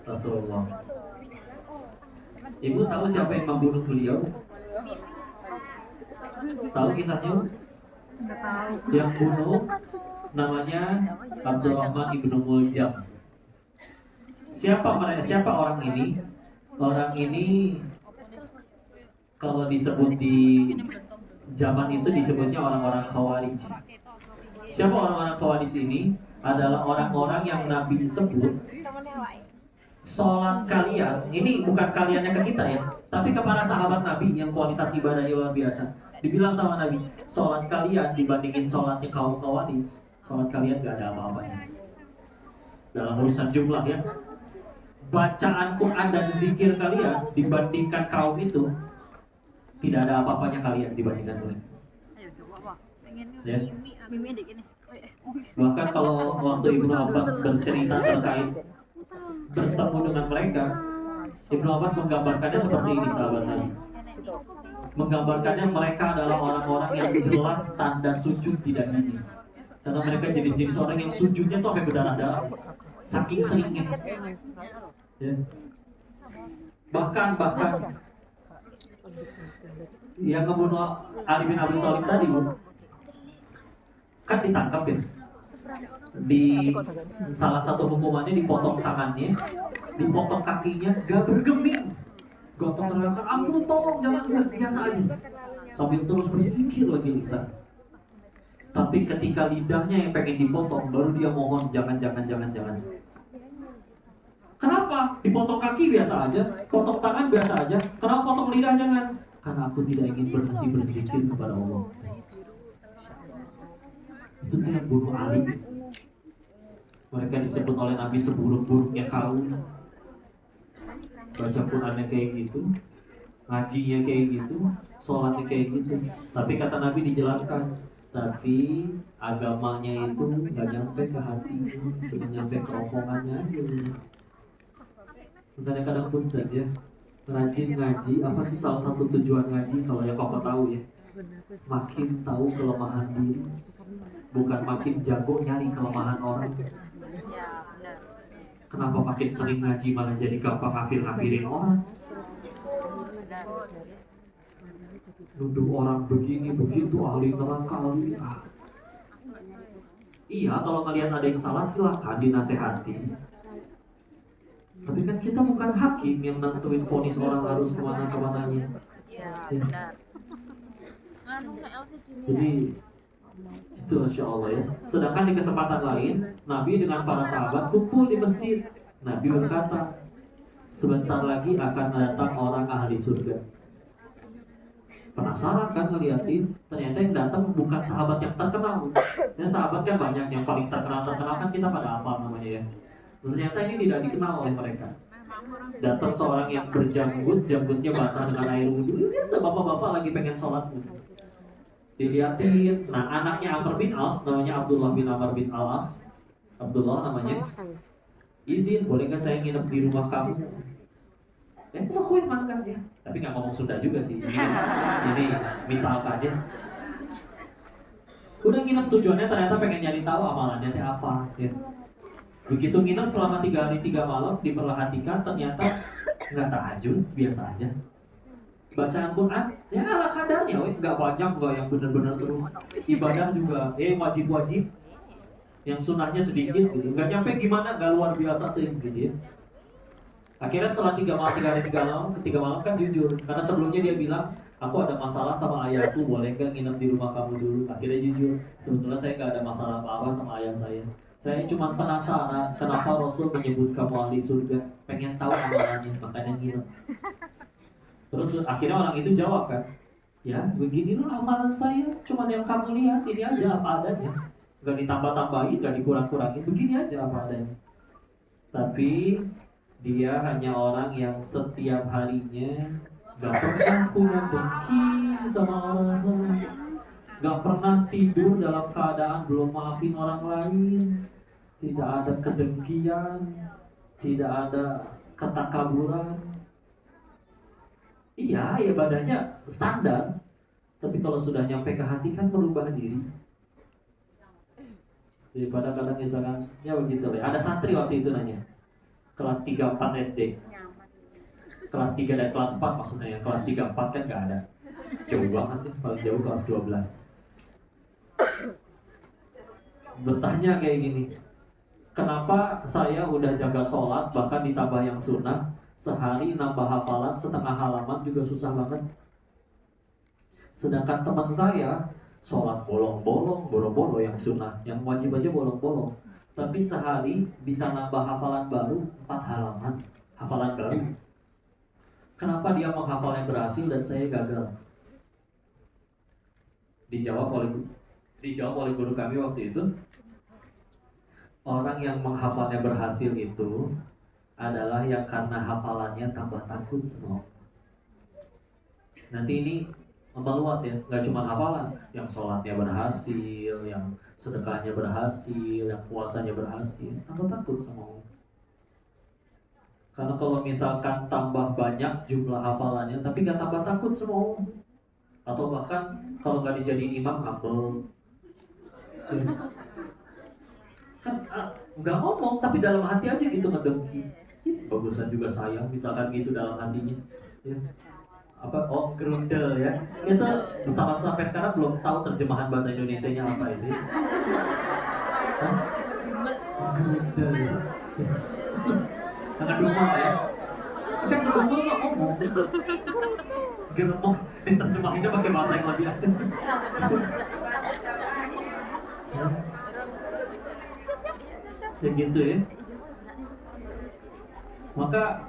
Rasulullah. Ibu tahu siapa yang membunuh beliau? Tahu kisahnya? Yang bunuh namanya Abdurrahman ibnu Muljam. Siapa orang ini? Orang ini kalau disebut di zaman itu disebutnya orang-orang Khawarij. Siapa orang-orang Khawarij ini? Adalah orang-orang yang Nabi sebut sholat kalian, ini bukan kaliannya ke kita ya, tapi kepada sahabat Nabi yang kualitas ibadahnya luar biasa. Dibilang sama Nabi, sholat kalian dibandingin sholatnya kaum Khawarij, sholat kalian gak ada apa-apanya. Dalam urusan jumlah ya, bacaan Quran dan zikir kalian dibandingkan kaum itu tidak ada apa-apanya kalian dibandingkan mereka. Ya. Bahkan kalau waktu Ibnu Abbas bercerita terkait bertemu dengan mereka, Ibnu Abbas menggambarkannya seperti ini, sahabat Nabi. Menggambarkannya mereka adalah orang-orang yang jelas tanda sujud di dahinya. Karena mereka jenis-jenis orang yang sujudnya tuh sampai berdarah-darah, saking seringnya. Ya. Bahkan yang ngebunuh Ali bin Abi Thalib tadi, kan ditangkap ya. Di salah satu hukumannya dipotong tangannya, dipotong kakinya, gak bergeming, gotong teriakan, ampun tolong jangan, biasa aja, sambil terus berzikir lagi lisan. Tapi ketika lidahnya yang pengen dipotong, baru dia mohon jangan. Kenapa? Dipotong kaki biasa aja, potong tangan biasa aja, kenapa potong lidah jangan? Karena aku tidak ingin berhenti berzikir kepada Allah. Itu tuh yang bunuh Ali. Mereka disebut oleh Nabi seburuk-buruknya kaum. Baca Qurannya kayak gitu, ngajinya kayak gitu, sholatnya kayak gitu. Tapi kata Nabi dijelaskan, tapi agamanya itu nggak nyampe ke hati, cuma nyampe ke omongannya aja. Kadang-kadang pun ya, rajin ngaji. Apa sih salah satu tujuan ngaji? Kalau yang kau tahu ya, makin tahu kelemahan diri, bukan makin jago nyari kelemahan orang. Kenapa makin sering ngaji malah jadi gampang ngafirin orang? Nuduh orang begini begitu, ahli neraka, ahli Iya, kalau kalian ada yang salah silahkan dinasehati. Tapi kan kita bukan hakim yang nentuin vonis orang harus kemana-kemananya. Ya. Jadi itu Masya Allah ya. Sedangkan di kesempatan lain, Nabi dengan para sahabat kumpul di masjid. Nabi berkata, sebentar lagi akan datang orang ahli surga. Penasaran kan ngeliatin, ternyata yang datang bukan sahabat yang terkenal. Ya, sahabat kan banyak, yang paling terkenal kan kita pada apa namanya ya. Ternyata ini tidak dikenal oleh mereka. Datang seorang yang berjanggut, janggutnya basah dengan air wudhu. Biasa bapak-bapak lagi pengen sholat. Dilihatin, nah anaknya Amr bin As, namanya Abdullah bin Amr bin Al-As. Abdullah namanya. Izin, boleh gak saya nginep di rumah kamu? Sokuin mangga ya. Tapi gak ngomong Sunda juga sih. Ini misalkan ya. Udah nginep, tujuannya ternyata pengen nyari tahu amalannya teh apa ya. Begitu nginep selama 3 hari 3 malam, diperhatikan ternyata nggak tahajud, biasa aja. Bacaan Quran ya ala kadarnya, nggak banyak, nggak yang benar-benar terus. Ibadah juga wajib-wajib, yang sunahnya sedikit gitu. Nggak nyampe gimana, nggak luar biasa tuh gitu ya. Akhirnya setelah 3 hari 3 malam kan jujur, karena sebelumnya dia bilang, aku ada masalah sama ayahku, boleh nggak nginep di rumah kamu dulu? Akhirnya jujur, sebetulnya saya nggak ada masalah apa-apa sama ayah saya. Saya cuma penasaran kenapa Rasul menyebut kamu ahli surga, pengen tahu amalannya, makanya nginep. Terus akhirnya orang itu jawab kan, ya beginilah amalan saya, cuma yang kamu lihat ini aja apa adanya, gak ditambah-tambahin, gak dikurang-kurangin, begini aja apa adanya. Tapi Dia hanya orang yang setiap harinya gak pernah punya dengki sama orang lain, gak pernah tidur dalam keadaan belum maafin orang lain, tidak ada kedengkian, tidak ada ketakaburan. Iya, ya badannya standar, tapi kalau sudah nyampe ke hati kan merubah diri. Daripada kadang misalkan, ya begitu ya. Ada santri waktu itu nanya, kelas 3-4 SD. Kelas 3 dan kelas 4 maksudnya ya. Kelas 3-4 kan gak ada. Jauh banget ya, paling jauh kelas 12. Bertanya kayak gini, kenapa saya udah jaga sholat, bahkan ditambah yang sunnah, sehari nambah hafalan setengah halaman juga susah banget. Sedangkan teman saya sholat bolong-bolong, boro-boro yang sunnah, yang wajib aja bolong-bolong, tapi sehari bisa nambah hafalan baru 4 halaman, hafalan baru. Kenapa dia menghafalnya berhasil dan saya gagal? Dijawab oleh guru kami waktu itu, orang yang menghafalnya berhasil itu adalah yang karena hafalannya tambah takut semua. Nanti ini meluas ya, nggak cuma hafalan, yang sholatnya berhasil, yang sedekahnya berhasil, yang puasanya berhasil, tambah takut sama Allah. Karena kalau misalkan tambah banyak jumlah hafalannya, tapi nggak tambah takut sama Allah, atau bahkan kalau nggak dijadiin imam ngambek, kan nggak ngomong tapi dalam hati aja gitu ngedengki. Bagusan juga sayang, misalkan gitu dalam hatinya. Ya. Gerundel ya. Itu sampai sekarang belum tahu terjemahan bahasa Indonesianya apa itu. Gerundel ya. Ngedumel ya. Kan ngedumel nggak ngomong. Geremuk diterjemahinnya pakai bahasa yang lebih aktif. Ya gitu ya. Maka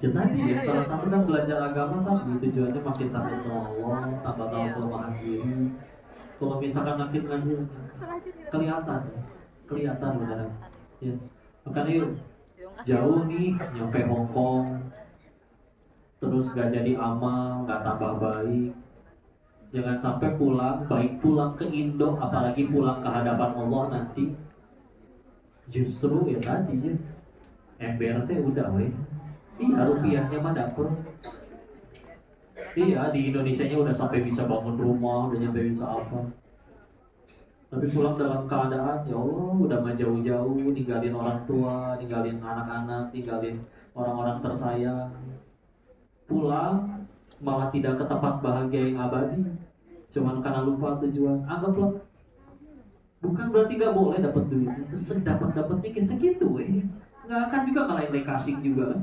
ya tadi ya, salah satu kan belajar agama tadi tujuannya makin takut sama Allah, tambah tahu kelemahan diri. Kalau misalkan makin ngaji kelihatan beneran. Ya. Makanya yuk, jauh nih nyampe Hongkong, terus gak jadi amal, gak tambah baik. Jangan sampai pulang ke Indo, apalagi pulang ke hadapan Allah nanti justru ya tadi ya, ember teh udah weh. Iya, rupiahnya mah dapet. Iya, di Indonesianya udah sampai bisa bangun rumah, udah nyampe bisa apa. Tapi pulang dalam keadaan, ya Allah, udah mah jauh-jauh, ninggalin orang tua, ninggalin anak-anak, ninggalin orang-orang tersayang. Pulang, malah tidak ke tempat bahagia yang abadi. Cuman karena lupa tujuan. Anggaplah, bukan berarti gak boleh dapat duit. Terus dapat-dapatnya kayak segitu, nggak akan juga ngalahin lekasing juga kan.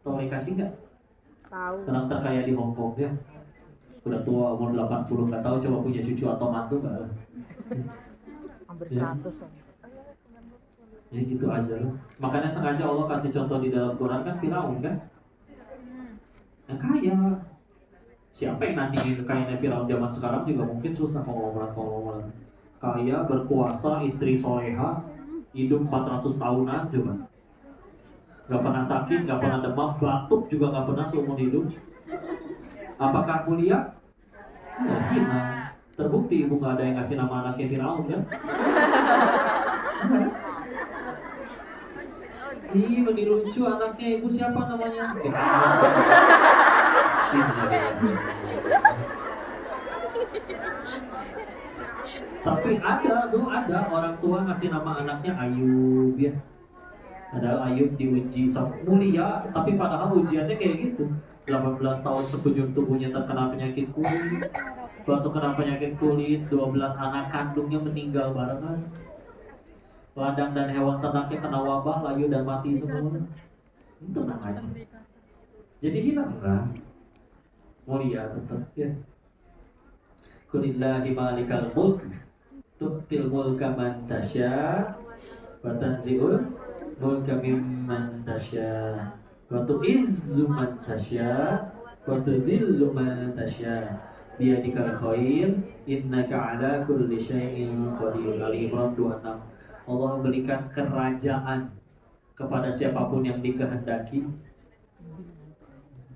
Tahu lekasing nggak? Tahu. Orang terkaya di Hongkong ya. Udah tua umur 80, nggak tahu coba punya cucu atau mantu nggak? Hampir Ya. 100 Ya gitu aja loh. Makanya sengaja Allah kasih contoh di dalam Quran kan Firaun kan. Yang kaya. Siapa yang nandingin kayaknya Firaun zaman sekarang juga mungkin susah konglomerat. Kaya, berkuasa, istri soleha, hidup 400 tahunan coba. Gak pernah sakit, gak pernah demam, batuk juga gak pernah seumur hidup. Apakah mulia? Ya hina. Terbukti ibu gak ada yang ngasih nama anaknya Firaun kan? Ih, lebih lucu anaknya ibu siapa namanya? Tapi ada orang tua ngasih nama anaknya Ayub ya. Padahal Ayub diuji mulia, tapi padahal ujiannya kayak gitu. 18 tahun sekujur tubuhnya terkena penyakit kulit. Waktu kena penyakit kulit, 12 anak kandungnya meninggal barengan. Ladang dan hewan ternaknya kena wabah, layu dan mati semua. Itu tenang aja. Jadi hilang enggak? Mulia tetap ya. Kulillahi malikal mulk, tu'til mulka man tasya, wa tanzi'ul mulka mimman tasya, wa tu'izzu man tasya, wa tudhillu man tasya, biyadikal khair, innaka ala kulli syai'in qadir. Ali Imran 26. Allah berikan kerajaan kepada siapapun yang dikehendaki.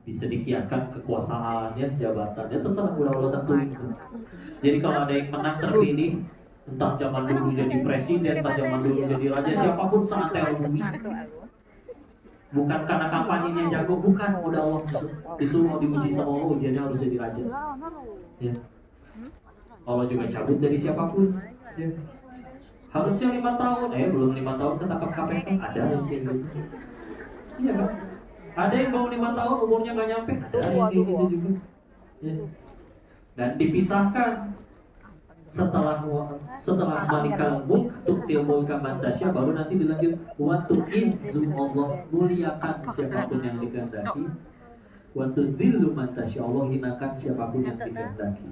Bisa dikiaskan kekuasaan ya, jabatan ya, terserah udah Allah tentuin itu. Jadi kalau ada yang menang terpilih, entah zaman dulu jadi presiden, entah zaman dulu jadi raja, siapapun seantero bumi. Bukan karena kampanyenya jago, bukan, udah Allah disuruh diuji sama Allah, ujiannya harus jadi raja. Ya. Allah juga cabut dari siapapun. Ya. Harusnya 5 tahun, belum 5 tahun ketangkap KPK, ada yang kayak gitu. Iya kan? Ada yang belum 5 tahun umurnya nggak nyampe, ada yang kayak gitu juga. Ya. Dan dipisahkan setelah malikal mulk tu'til mulka man tasya, baru nanti dilanjut wa tu'izzu, Allah muliakan siapapun yang dikehendaki, wa tudzillu man tasya, Allah hinakan siapapun yang dikehendaki.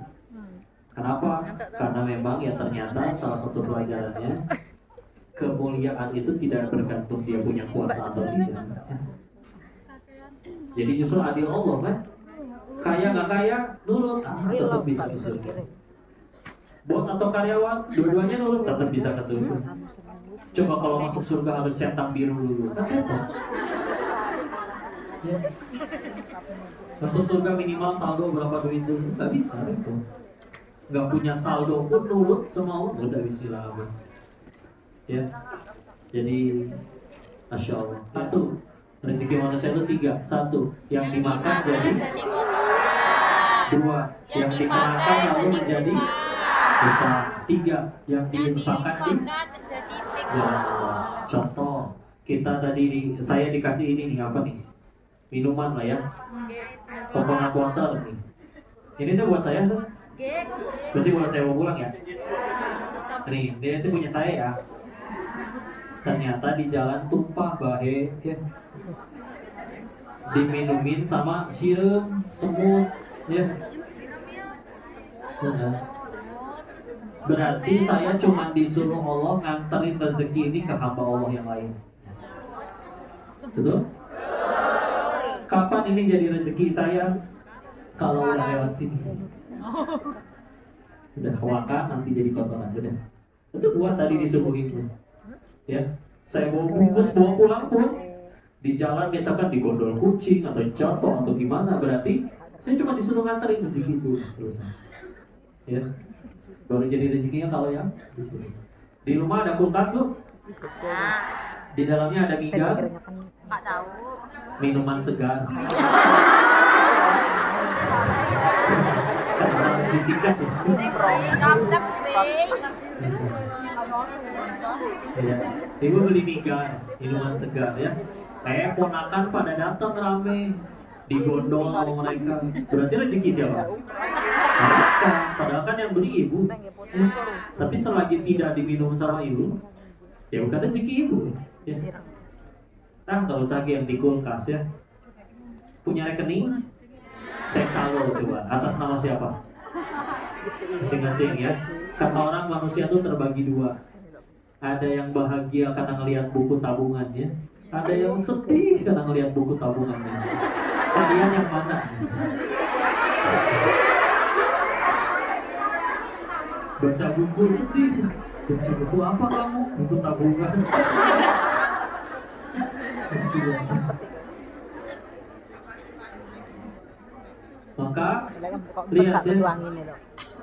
Kenapa? Karena memang ya ternyata salah satu pelajarannya, kemuliaan itu tidak bergantung dia punya kuasa atau tidak. Ya. Jadi justru adil Allah kan, kaya nggak kaya nurut, tetap bisa ke surga. Bos atau karyawan, dua-duanya nurut, tetap bisa ke surga. Coba kalau masuk surga harus centang biru dulu, kan repot. Ya. Masuk surga minimal saldo berapa duit dulu, nggak bisa, repot. Nggak punya saldo pun nurut sama Allah, udah bisa lah. Ya, jadi Masya Allah. Satu, rezeki manusia itu 3. 1, yang dimakan jadi 2, yang dikenakan lalu menjadi besar. 3, yang diinfakkan di jalan Allah. Contoh, kita tadi saya dikasih ini nih, apa nih? Minuman lah ya, coconut water nih. Ini tuh buat saya, Sir. Berarti buat saya mau pulang ya. Nih, dia itu punya saya ya. Ternyata di jalan tumpah bahe ya. Diminumin sama sirup, semut ya. Berarti saya cuma disuruh Allah nganterin rezeki ini ke hamba Allah yang lain. Betul? Kapan ini jadi rezeki saya? Kalau udah lewat sini. Udah kemakan nanti jadi kotoran, udah. Itu buat tadi disuguhin tuh. Ya, saya bawa bungkus bawa pulang pun di jalan misalkan digondol kucing atau jatuh atau gimana, berarti saya cuma disuruh nganterin rezeki itu, selesai. Ya, baru jadi rezekinya kalau yang di sini. Di rumah ada kulkas loh. Di dalamnya ada miga. Nggak tahu. Minuman segar. Kan harus disingkat ya. Ya. Ibu beli miga, minuman segar ya. Ponakan pada datang rame, digondol sama mereka. Berarti rezeki siapa? Mereka. Padahal kan yang beli ibu. Ya. Tapi selagi tidak diminum sama ibu, ya bukan rezeki ibu. Ya. Nggak usah yang di kulkas ya. Punya rekening, cek saldo coba. Atas nama siapa? Masing-masing ya. Kata orang manusia tuh terbagi 2. Ada yang bahagia karena ngelihat buku tabungannya, ada yang sedih karena ngelihat buku tabungannya. Kalian yang mana? Baca buku sedih. Baca buku apa kamu? Buku tabungan. Maka lihat ya.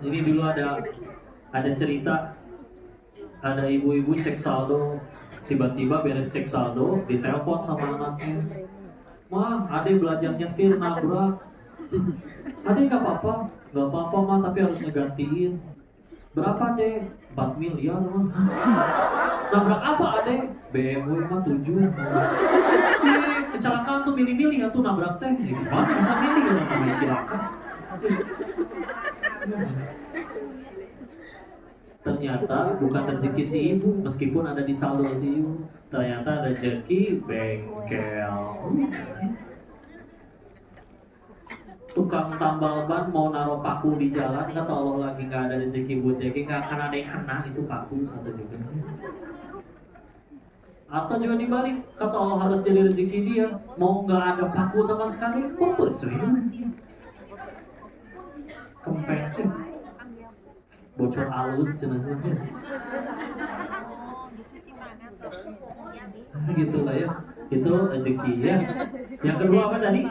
Ini dulu ada cerita, ada ibu-ibu cek saldo, tiba-tiba beres cek saldo, ditelepon sama anaknya, "Ma, adek belajar nyetir nabrak." "Adek nggak apa-apa." "Nggak apa-apa Ma, tapi harus ngegantiin." "Berapa dek?" 4 miliar Ma. "Nabrak apa adek?" "BMW Ma 7." Kecelakaan tuh milih-milih ya tuh nabrak teh. Ya gimana bisa milih kalau namanya cilaka? Ternyata bukan rezeki si ibu, meskipun ada di saldo si ibu. Ternyata rezeki bengkel. Tukang tambal ban mau naruh paku di jalan, kata Allah lagi nggak ada rezeki buat dia, nggak akan ada yang kena itu paku satu juga. Atau juga dibalik, kata Allah harus jadi rezeki dia, mau nggak ada paku sama sekali, bebas ya. Kempesin. Bocor halus cenah. Gitu lah ya, itu rezeki ya. Yang kedua apa tadi?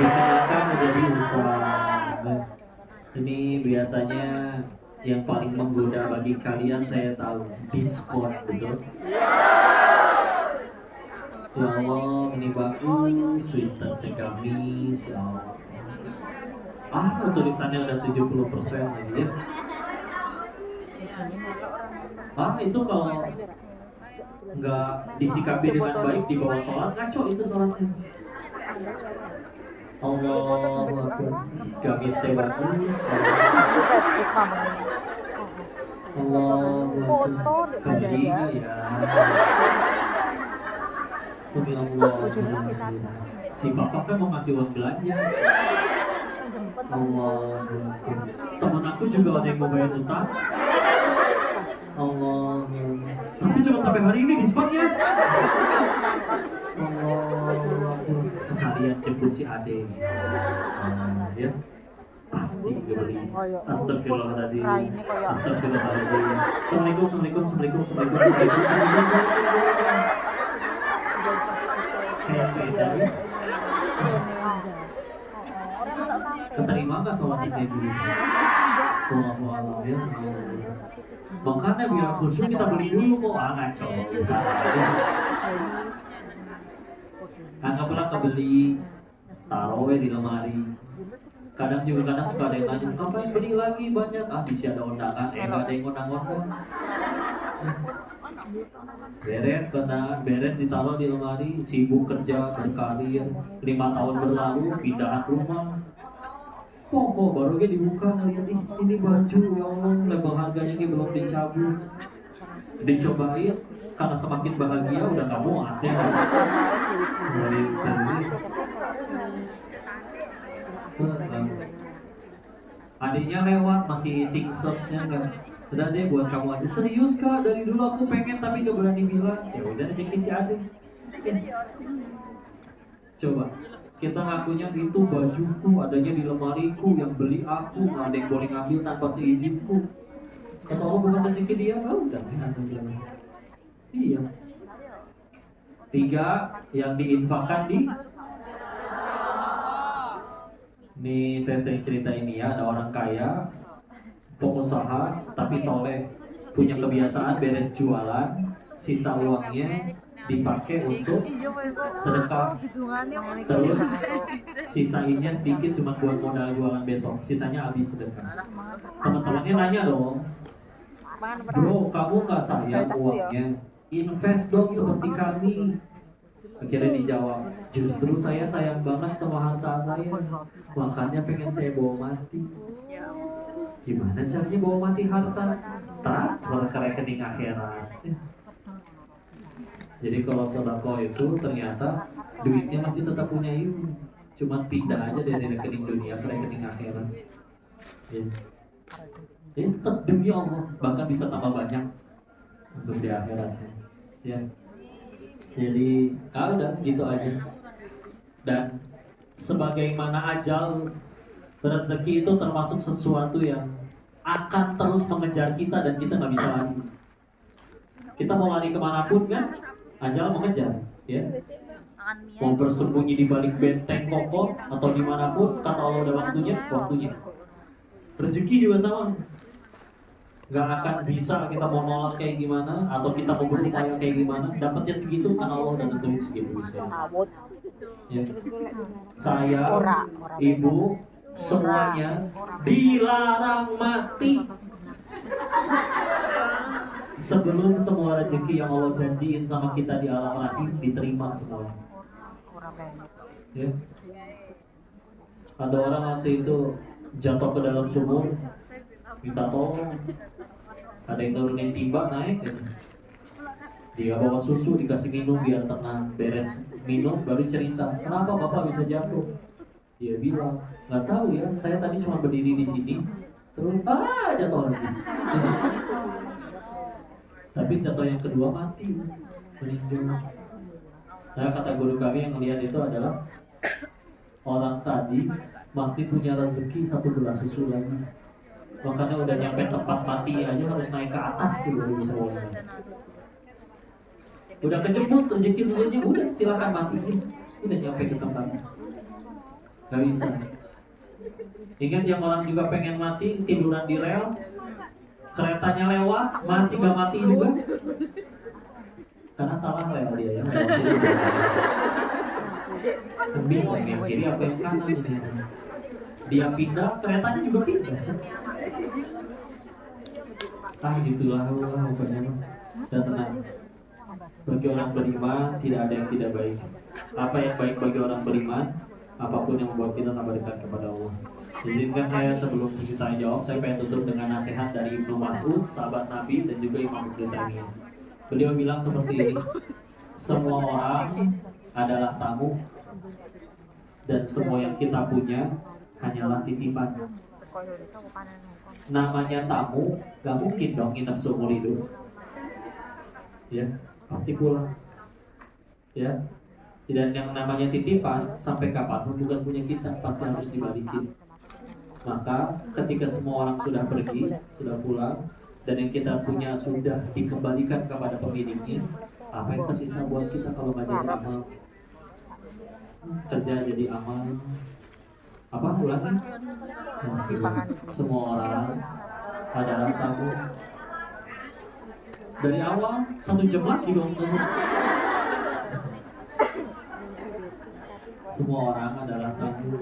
Dikenakan menjadi usaha. Ini biasanya yang paling menggoda bagi kalian, saya tahu, diskon, betul. Ya Allah, ini bagus, sweater gamis, ya Allah. Tulisannya udah 70% lagi ya. Itu kalau nggak disikapi dengan baik di bawah sholat, ngaco itu sholatnya. Allahu Akbar, gamis teh bagus. Allahu Akbar, kembalinya ya. Subhanallah. Si bapak kan mau ngasih uang belanja. Allah. Teman aku juga ada yang mau bayar utang. Allah. Tapi cuma sampai hari ini diskonnya. Allah. Sekalian jemput si Ade. Sekalian ya. Pasti dibeli. Astagfirullahaladzim. Astagfirullahaladzim. Assalamualaikum, assalamualaikum, assalamualaikum, assalamualaikum, assalamualaikum. Kayak beda ya. Keterima nggak sholatnya kayak gini? Wallahu ya. Makanya biar khusyuk kita beli dulu kok. Ngaco. Anggaplah kebeli, taruh di lemari. Kadang suka ada yang nanya, ngapain beli lagi banyak? Bisa ada undangan, nggak ada yang undang-undang. Beres ditaruh di lemari, sibuk kerja, berkarir, 5 tahun berlalu, pindahan rumah. Kok baru dibuka ngeliat, ini baju, ya Allah, label harganya belum dicabut. Dicobain, karena semakin bahagia udah gak muat ya. Adiknya lewat, masih singsetnya enggak. Udah deh buat kamu aja. Serius kak, dari dulu aku pengen tapi gak berani bilang. Ya udah rezeki si adik. Coba kita ngakunya itu bajuku adanya di lemariku, yang beli aku, nggak ada yang boleh ngambil tanpa seizinku. Kata Allah bukan rezeki dia, udah. Iya. 3 yang diinfakkan di. Nih saya sering cerita ini ya, ada orang kaya, pengusaha tapi soleh, punya kebiasaan beres jualan, sisa uangnya dipakai untuk sedekah, terus sisainnya sedikit cuma buat modal jualan besok, sisanya habis sedekah. Teman-temannya nanya dong, bro kamu nggak sayang uangnya, invest dong seperti kami. Akhirnya dijawab, justru saya sayang banget sama harta saya, makanya pengen saya bawa mati. Gimana caranya bawa mati harta? Transfer ke rekening akhirat. Jadi kalau sedekah itu ternyata duitnya masih tetap punya ibu, cuma pindah aja dari rekening dunia ke rekening akhirat. Ya. Jadi tetap demi Allah, bahkan bisa tambah banyak untuk di akhirat. Ya. Jadi udah gitu aja. Dan sebagaimana ajal, rezeki itu termasuk sesuatu yang akan terus mengejar kita dan kita nggak bisa lari. Kita mau lari kemanapun kan, ajal mengejar, ya. Mau bersembunyi di balik benteng kokoh atau dimanapun, kata Allah udah waktunya. Rezeki juga sama. Gak akan bisa kita mau nolak kayak gimana atau kita mau berupaya kayak gimana, dapatnya segitu kan Allah udah tentuin segitu bisa. Ya. Saya, ibu, semuanya dilarang mati sebelum semua rezeki yang Allah janjiin sama kita di alam rahim diterima semuanya. Ya. Ada orang waktu itu jatuh ke dalam sumur, minta tolong. Ada yang nurunin timba naik ya. Dia bawa susu dikasih minum biar tenang. Beres minum baru cerita, kenapa bapak bisa jatuh? Dia bilang, nggak tahu ya, saya tadi cuma berdiri di sini terus jatuh lagi. Tapi jatuh yang kedua mati, meninggal. Nah kata guru kami yang melihat itu adalah orang tadi masih punya rezeki 1 gelas susu lagi. Makanya udah nyampe tempat mati aja harus naik ke atas tuh baru bisa boleh. Udah kejemput rezeki susunya, udah silakan mati. Udah nyampe ke tempatnya. Gak bisa. Ingat yang orang juga pengen mati tiduran di rel, keretanya lewat masih gak mati juga. Karena salah rel dia ya. Bingung yang kiri apa yang kanan ini. Dia pindah, keretanya juga pindah. Gitulah pokoknya. Dan tenang. Bagi orang beriman tidak ada yang tidak baik. Apa yang baik bagi orang beriman, apapun yang membuat kita tambah dekat kepada Allah. Izinkan saya sebelum kita jawab, saya pengen tutup dengan nasihat dari Ibnu Mas'ud, sahabat Nabi dan juga Imam Ibnu Taimiyah. Beliau bilang seperti ini, semua orang adalah tamu dan semua yang kita punya hanyalah titipan. Namanya tamu, gak mungkin dong nginep seumur hidup. Ya, pasti pulang. Ya, dan yang namanya titipan sampai kapanpun bukan punya kita, pasti harus dibalikin. Maka ketika semua orang sudah pergi, sudah pulang, dan yang kita punya sudah dikembalikan kepada pemiliknya, apa yang tersisa buat kita kalau nggak jadi amal? Kerja jadi amal. Apa ulangi? Semua orang adalah tamu. Dari awal 1 jam lagi dong. Semua orang adalah tamu.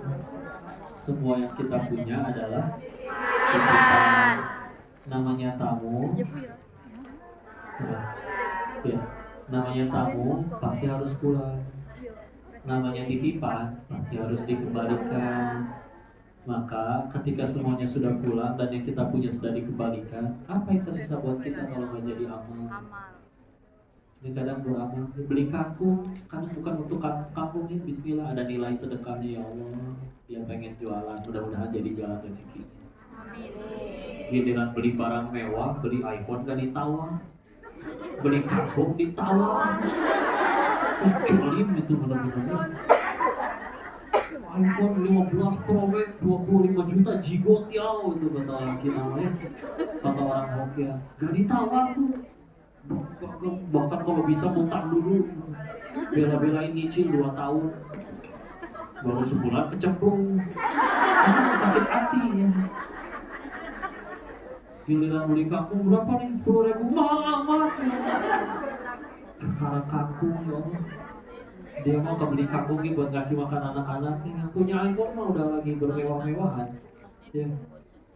Semua yang kita punya adalah titipan. Namanya tamu. Ya, namanya tamu pasti harus pulang. Namanya titipan pasti harus dikembalikan. Maka ketika semuanya sudah pulang dan yang kita punya sudah dikembalikan, apa yang tersisa buat kita kalau nggak jadi amal? Ini kadang beramal, beli kangkung, karena bukan untuk kangkung ini, bismillah ada nilai sedekahnya ya Allah. Dia pengen jualan, mudah-mudahan jadi jalan rezekinya. Giliran beli barang mewah, beli iPhone gak ditawar, beli kangkung ditawar. Kecualin itu benar-benar. iPhone 15 Pro Max 25 juta jigot ya, itu kata orang Cina ya. Kata orang Hokia, gak ditawar tuh. Bahkan kalau bisa utang dulu, bela-belain nyicil 2 tahun, baru sebulan kecemplung, sakit hati ya. Giliran beli kangkung berapa nih? 10.000, mahal amat ya. Karena kangkung ya Allah, dia mau beli kangkungnya buat ngasih makan anak-anak. Yang punya iPhone mah udah lagi bermewah-mewahan ya.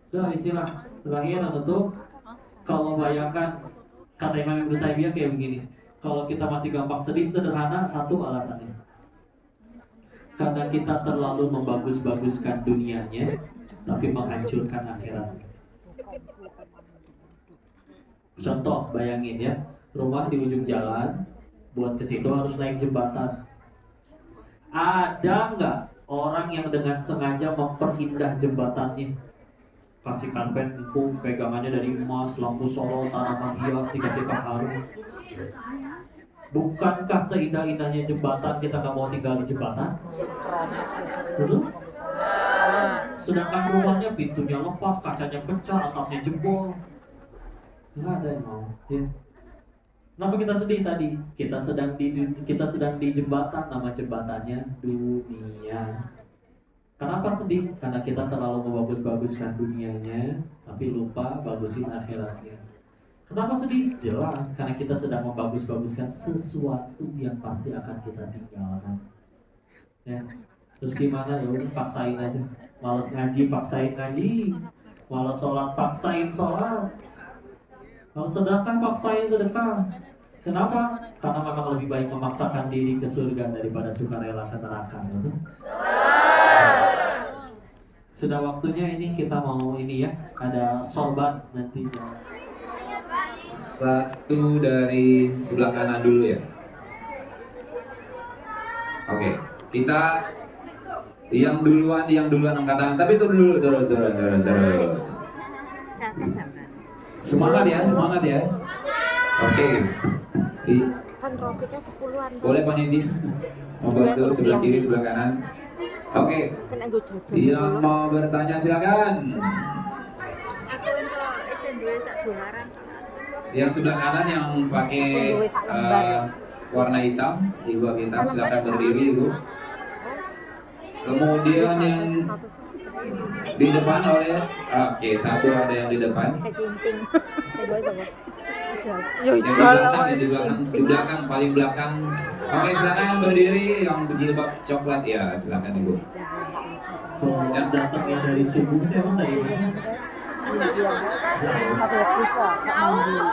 Udah istilah terakhir untuk kalau bayangkan kata Imam Ibnu Taimiyah kayak begini, kalau kita masih gampang sedih, sederhana, satu alasannya, karena kita terlalu membagus-baguskan dunianya tapi menghancurkan akhiratnya. Contoh, bayangin ya, rumah di ujung jalan, buat ke situ harus naik jembatan. Ada nggak orang yang dengan sengaja memperindah jembatannya? Kasih karpet empuk, pegangannya dari emas, lampu sorot, tanaman hias, dikasih harum. Bukankah seindah-indahnya jembatan kita nggak mau tinggal di jembatan? Betul? Sedangkan rumahnya pintunya lepas, kacanya pecah, atapnya jebol, nggak ada yang mau. Ya. Kenapa kita sedih tadi? Kita sedang di jembatan, nama jembatannya dunia. Kenapa sedih? Karena kita terlalu membagus-baguskan dunianya, tapi lupa bagusin akhiratnya. Kenapa sedih? Jelas, karena kita sedang membagus-baguskan sesuatu yang pasti akan kita tinggalkan. Ya. Terus gimana ya? Udah paksain aja. Males ngaji, paksain ngaji. Males sholat, paksain sholat. Kalau sedekah, paksain sedekah. Kenapa? Karena memang lebih baik memaksakan diri ke surga daripada sukarela ke neraka. Betul? Sudah waktunya ini kita mau ini ya, ada sorban nanti. Satu dari sebelah kanan dulu ya. Oke, kita yang duluan angkat tangan. Tapi turun. Semangat ya. Oke. Kan rotiknya 10-an. Boleh panitia membantu sebelah kiri, sebelah kanan. Oke. Yang mau bertanya silakan. Yang sebelah kanan yang pakai warna hitam, jilbab hitam, silakan berdiri Ibu. Kemudian yang di depan oleh, oke, satu ada yang di depan. Saya cinting. Saya boleh coba. Yang di belakang, paling belakang. Oke, silakan yang berdiri yang berjilbab coklat ya, silakan Ibu. Yang datangnya dari subuh itu emang dari mana? Satu pusat. Jauh.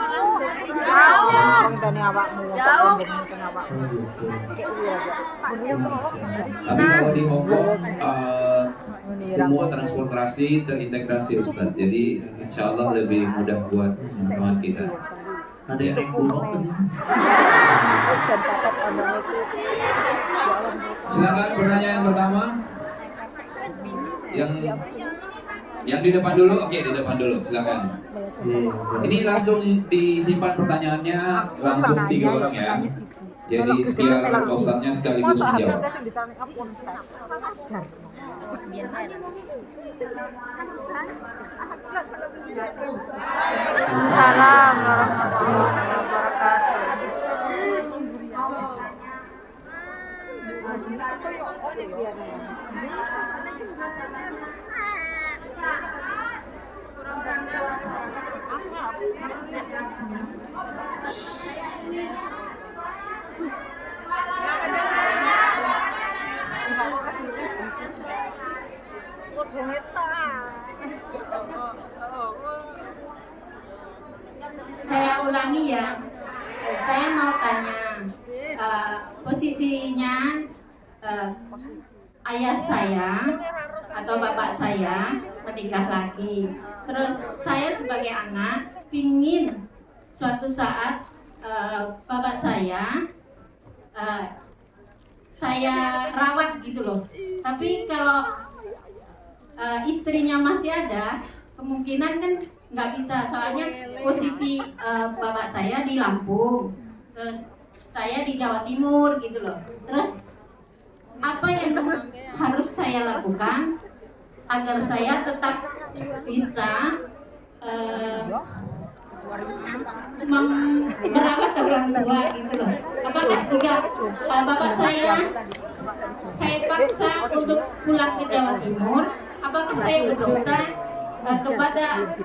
Tani awakmu. Jauh. Oh gitu. Tapi kalau di Hong Kong semua transportasi terintegrasi Ustadz, jadi insya Allah lebih mudah buat teman-teman kita. Ada yang naik buruk ke sini? Silakan pertanyaan pertama. Yang di depan dulu, oke di depan dulu, silakan. Ini langsung disimpan pertanyaannya langsung 3 orang ya. Jadi biar Ustadznya sekaligus menjawab. Salam warahmatullahi wabarakatuh. Saya ulangi ya, saya mau tanya posisinya ayah saya atau bapak saya menikah lagi. Terus saya sebagai anak pingin suatu saat bapak saya rawat gitu loh. Tapi kalau istrinya masih ada, kemungkinan kan nggak bisa, soalnya posisi bapak saya di Lampung, terus saya di Jawa Timur gitu loh. Terus apa yang harus saya lakukan agar saya tetap bisa merawat orang tua gitu loh? Apakah jika bapak saya paksa untuk pulang ke Jawa Timur, apakah saya berdosa kepada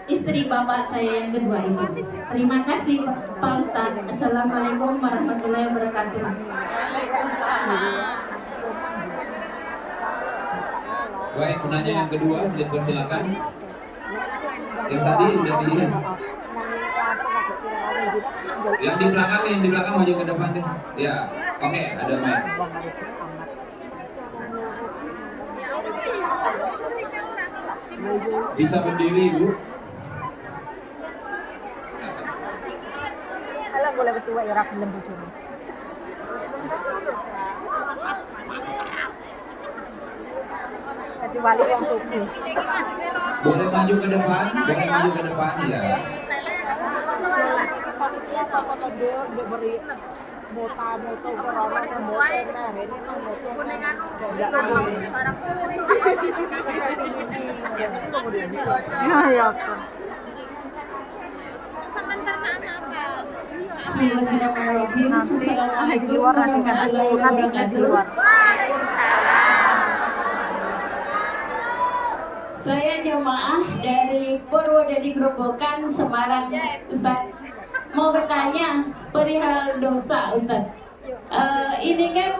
istri bapak saya yang kedua itu? Terima kasih Pak Ustadz. Assalamualaikum warahmatullahi wabarakatuh. Baik, penanya yang kedua, silakan. Yang tadi udah yang di belakang nih, yang di belakang maju ke depan deh. Ya, oke, ada mic. Bisa berdiri Ibu. Alam boleh betul ya rak lembu cuma. Tadi balik yang suci. Boleh maju ke depan, ya. Foto dia beri moto corona kan moto nah ini kan moto ya. Bismillahirrahmanirrahim. Assalamualaikum warahmatullahi wabarakatuh. Saya jamaah dari Purwodadi Grobogan, Semarang, Ustaz. Mau bertanya perihal dosa, Ustaz. Ini kan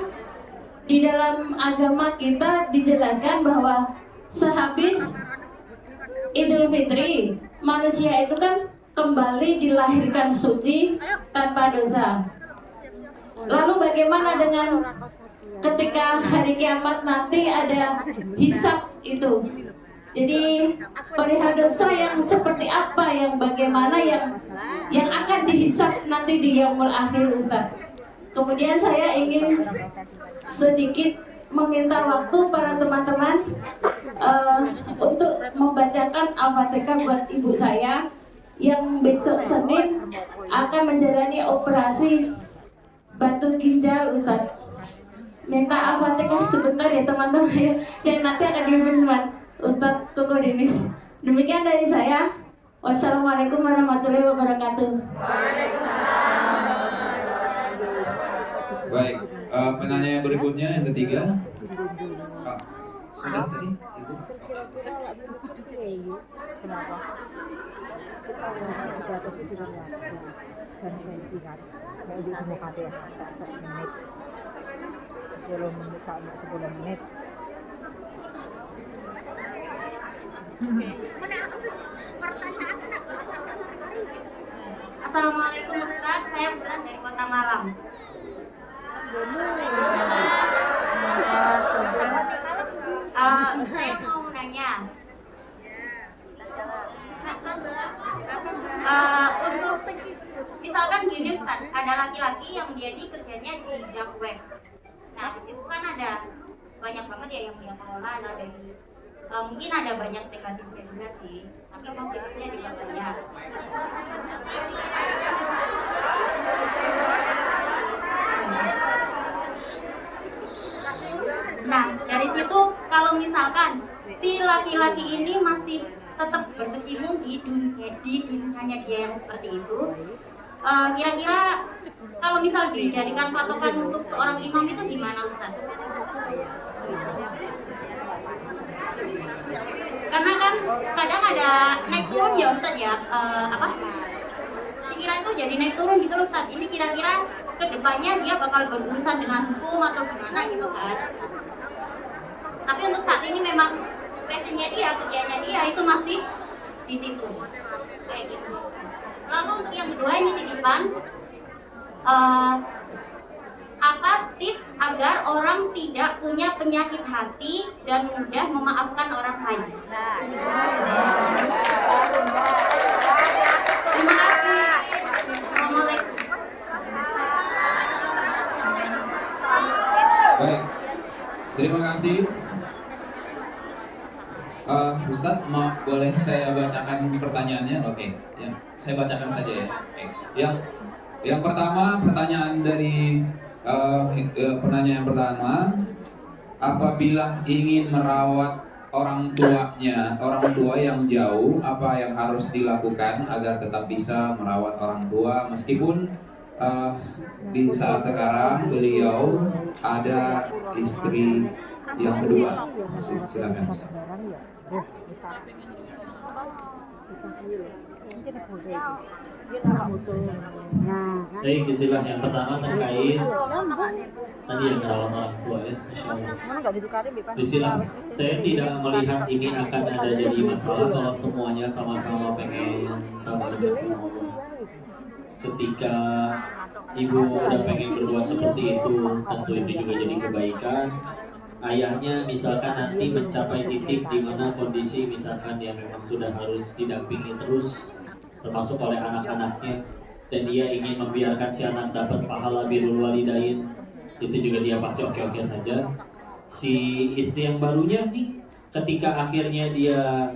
di dalam agama kita dijelaskan bahwa sehabis Idul Fitri, manusia itu kan kembali dilahirkan suci tanpa dosa. Lalu bagaimana dengan ketika hari kiamat nanti ada hisab itu? Jadi perihal dosa yang seperti apa, yang bagaimana yang akan dihisab nanti di yaumul akhir, Ustaz. Kemudian saya ingin sedikit meminta waktu para teman-teman untuk membacakan Al-Fatihah buat ibu saya yang besok Senin akan menjalani operasi batu ginjal, Ustaz. Minta Al-Fatihah sebentar ya teman-teman ya, yang nanti akan dipimpin Ustaz Koko Denis. Demikian dari saya. Wassalamualaikum warahmatullahi wabarakatuh. Baik, penanya yang berikutnya yang ketiga. Ah, sudah tadi Ibu? Kenapa? Kita atas itu kan ya, dan sesi kan, kayak di semua kata ya, 1 menit, 10 menit, tak 10 menit. Assalamualaikum Ustadz, saya Bulan dari Kota Malang. Saya mau nanya, untuk misalkan gini Ustadz, ada laki-laki yang dia ini kerjanya di dark web. Nah di situ kan ada banyak banget ya yang dia kelola, ada dari mungkin ada banyak negatifnya juga sih, tapi positifnya juga banyak. Nah, dari situ kalau misalkan si laki-laki ini masih tetap berkecimpung di dunianya dia yang seperti itu, kira-kira kalau misal dijadikan patokan untuk seorang imam itu gimana Ustaz? Karena kan kadang ada naik turun ya Ustaz ya, pikiran itu jadi naik turun gitu Ustaz. Ini kira-kira kedepannya dia bakal berurusan dengan hukum atau gimana gitu kan? Tapi untuk saat ini memang passionnya dia, kerjanya dia itu masih di situ kayak gitu. Lalu untuk yang kedua ini titipan, apa tips agar orang tidak punya penyakit hati dan mudah memaafkan orang lain? Terima kasih. Assalamualaikum. Baik, terima kasih. Ustadz, boleh saya bacakan pertanyaannya? Oke, ya, saya bacakan saja ya. Oke. Yang pertama, pertanyaan dari penanya yang pertama, apabila ingin merawat orang tua yang jauh, apa yang harus dilakukan agar tetap bisa merawat orang tua meskipun di saat sekarang beliau ada istri yang kedua? Silakan Ustaz. Baik, istilah yang pertama terkait tadi yang merawat orang tua ya, Masya Allah. Istilah saya tidak melihat ini akan ada jadi masalah kalau semuanya sama-sama pengen tambah dekat sama Allah. Ketika ibu udah pengen berbuat seperti itu, tentu itu juga jadi kebaikan. Ayahnya misalkan nanti mencapai titik di mana kondisi misalkan dia memang sudah harus didampingi terus, termasuk oleh anak-anaknya, dan dia ingin membiarkan si anak dapat pahala birrul walidain, itu juga dia pasti oke-oke saja. Si istri yang barunya nih, ketika akhirnya dia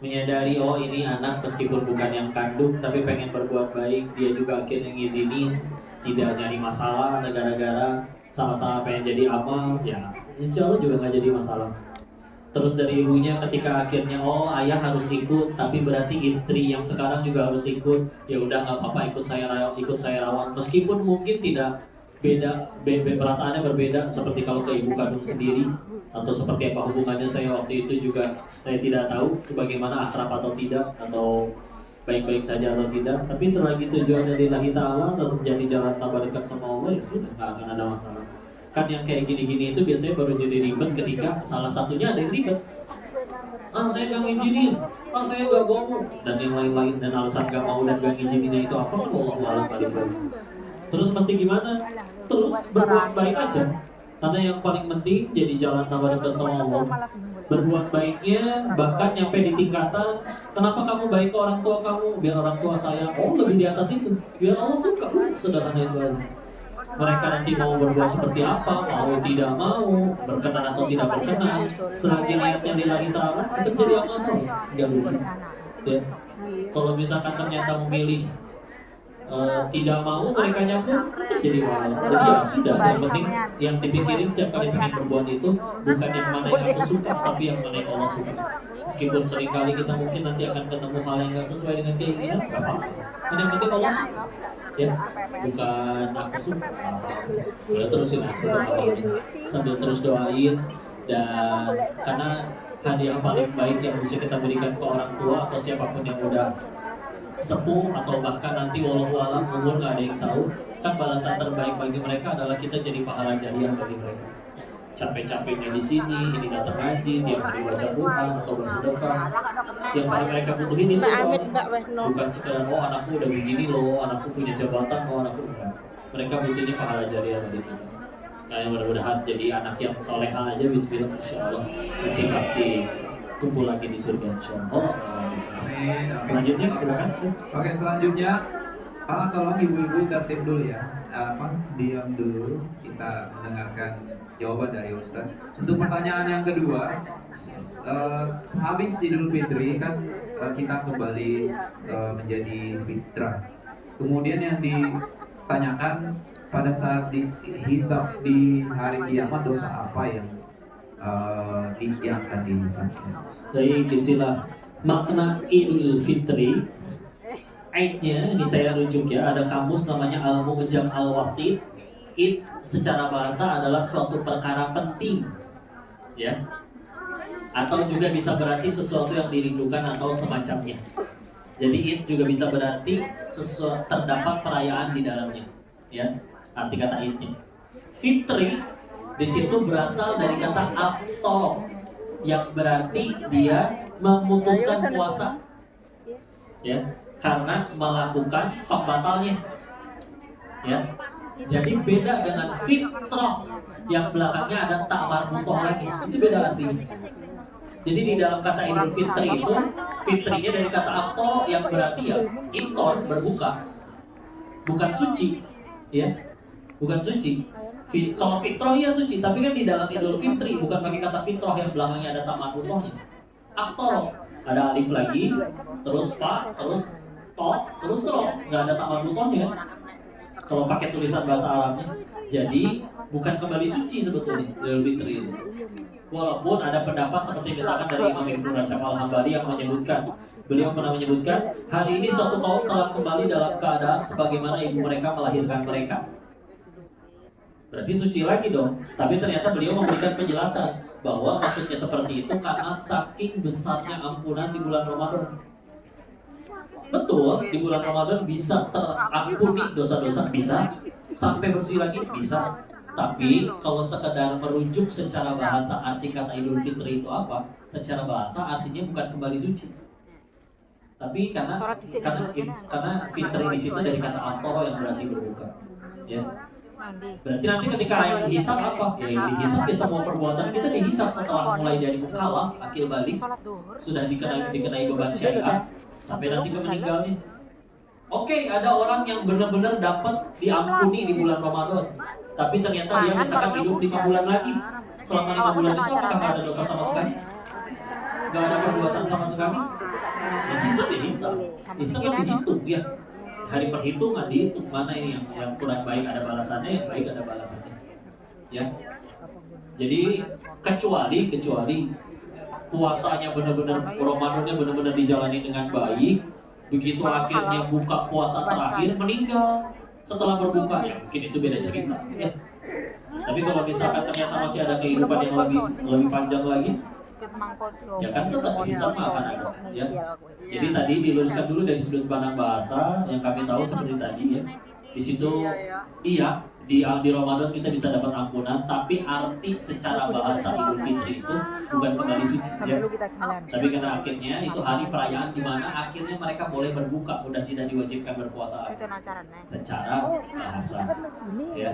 menyadari oh ini anak meskipun bukan yang kandung tapi pengen berbuat baik, dia juga akhirnya ngizinin, tidak nyari masalah gara-gara sama-sama pengen jadi amal, ya insya Allah juga nggak jadi masalah. Terus dari ibunya ketika akhirnya oh ayah harus ikut, tapi berarti istri yang sekarang juga harus ikut, ya udah nggak apa-apa ikut saya rawat, meskipun mungkin tidak beda perasaannya berbeda seperti kalau ke ibu kandung sendiri, atau seperti apa hubungannya saya waktu itu juga saya tidak tahu bagaimana akrab atau tidak, atau baik-baik saja atau tidak. Tapi selagi tujuannya lillahi ta'ala, tetap jadi jalan tambah dekat sama Allah, ya sudah nggak akan ada masalah. Kan yang kayak gini-gini itu biasanya baru jadi ribet ketika salah satunya ada yang ribet. Saya gak ngizinin, saya gak mau, dan yang lain-lain, dan alasan gak mau dan gak ngizininnya itu apa kan wallahu a'lam. Terus mesti gimana? Terus berbuat baik aja. Karena yang paling penting jadi jalan tambah dekat sama Allah. Berbuat baiknya bahkan nyampe di tingkatan, kenapa kamu baik ke orang tua kamu? Biar orang tua sayang. Oh lebih di atas itu, biar Allah suka. Sederhana itu aja. Mereka nanti mau berbuat seperti apa, mau tidak mau, berkenan atau tidak berkenan, selagi niatnya lillahi ta'ala, itu jadi amal soleh, nggak lucu. Ya. Kalau misalkan ternyata memilih tidak mau mereka nyambung, itu jadi mahal. Jadi ya sudah, yang penting yang dipikirin setiap kali pengen berbuat itu bukan yang mana yang aku suka, tapi yang mana yang Allah suka. Meskipun seringkali kita mungkin nanti akan ketemu hal yang nggak sesuai dengan keinginan, nggak apa-apa. Yang penting Allah suka. ya, bukan aku suka. Udah terusin aku doain, sambil terus doain. Dan karena hadiah paling baik yang bisa kita berikan ke orang tua atau siapapun yang udah sepuh atau bahkan nanti walau alam umur nggak ada yang tahu, kan balasan terbaik bagi mereka adalah kita jadi pahala jariah bagi mereka. Capek-capeknya di sini, ini datang ngaji, dia mau baca Quran atau bersedekah. Yang paling mereka butuhin itu bukan sekedar oh anakku udah begini loh, anakku punya jabatan, oh anakku enggak. Mereka butuhnya pahala jariah bagi kita. Kayak mudah-mudahan jadi anak yang soleha aja, bismillah, insyaallah nanti pasti kumpul lagi di surga insyaallah. Amin. Selanjutnya silakan. Oke, selanjutnya tolong ibu-ibu tertib dulu ya. Diam dulu, kita mendengarkan jawaban dari Ustaz. Untuk pertanyaan yang kedua, habis Idul Fitri kan kita kembali menjadi fitrah. Kemudian yang ditanyakan pada saat dihisab di hari kiamat, dosa apa yang akan dihisab? Baik, istilah makna Idul Fitri, Aidnya ini saya rujuk ya, ada kamus namanya Al-Mu'jam Al-Wasit. Id secara bahasa adalah suatu perkara penting, ya, atau juga bisa berarti sesuatu yang dirindukan atau semacamnya. Jadi Id juga bisa berarti terdapat perayaan di dalamnya, ya, arti kata Idnya. Fitri di situ berasal dari kata aftara, yang berarti dia memutuskan puasa, ya, karena melakukan pembatalnya, ya. Jadi beda dengan fitrah yang belakangnya ada ta'mar butoh lagi, itu beda artinya. Jadi di dalam kata Idul Fitri itu, fitrinya dari kata aftar yang berarti ya iftar, berbuka, bukan suci, ya, bukan suci. Kalau fitrah iya suci, tapi kan di dalam Idul Fitri bukan pakai kata fitrah yang belakangnya ada ta'mar butohnya. Aftar ada alif lagi, terus pa, terus to, terus ro, nggak ada ta'mar butohnya kan? Kalau pakai tulisan bahasa Arabnya, jadi bukan kembali suci sebetulnya Idul Fitri itu. Walaupun ada pendapat seperti misalkan dari Imam Ibnu Rajab Al-Hambali yang menyebutkan, beliau pernah menyebutkan, hari ini suatu kaum telah kembali dalam keadaan sebagaimana ibu mereka melahirkan mereka. Berarti suci lagi dong. Tapi ternyata beliau memberikan penjelasan bahwa maksudnya seperti itu karena saking besarnya ampunan di bulan Ramadan. Betul, di bulan Ramadan bisa terampuni dosa-dosa, bisa sampai bersih lagi, bisa. Tapi kalau sekedar merujuk secara bahasa arti kata Idul Fitri itu apa? Secara bahasa artinya bukan kembali suci. Tapi karena fitri di situ dari kata aftara yang berarti berbuka. Ya. Berarti nanti ketika yang dihisab apa? Ya yang dihisab ya semua perbuatan kita dihisab setelah mulai dari mukallaf, akil balik, sudah dikenai beban syariat sampai nanti ke meninggalnya. Oke, ada orang yang benar-benar dapat diampuni di bulan Ramadan, tapi ternyata dia misalkan hidup 5 bulan lagi. Selama 5 bulan itu apakah nggak ada dosa sama sekali? Nggak ada perbuatan sama sekali? Ya hisab ya hisab. Hisab kan dihitung ya. Hari perhitungan dihitung mana ini yang kurang baik ada balasannya, yang baik ada balasannya. Ya. Jadi kecuali puasanya benar-benar Ramadannya benar-benar dijalani dengan baik, begitu akhirnya buka puasa terakhir meninggal setelah berbuka, ya mungkin itu beda cerita, ya. Tapi kalau misalkan ternyata masih ada kehidupan yang lebih panjang lagi, ya kan tetap hisab akan ada, ya. Jadi tadi diluruskan dulu dari sudut pandang bahasa yang kami tahu seperti tadi, ya. Di situ iya di Ramadan kita bisa dapat ampunan, tapi arti secara bahasa Idul Fitri itu bukan kembali suci, ya. Tapi karena akhirnya itu hari perayaan di mana akhirnya mereka boleh berbuka, udah tidak diwajibkan berpuasa secara bahasa, ya.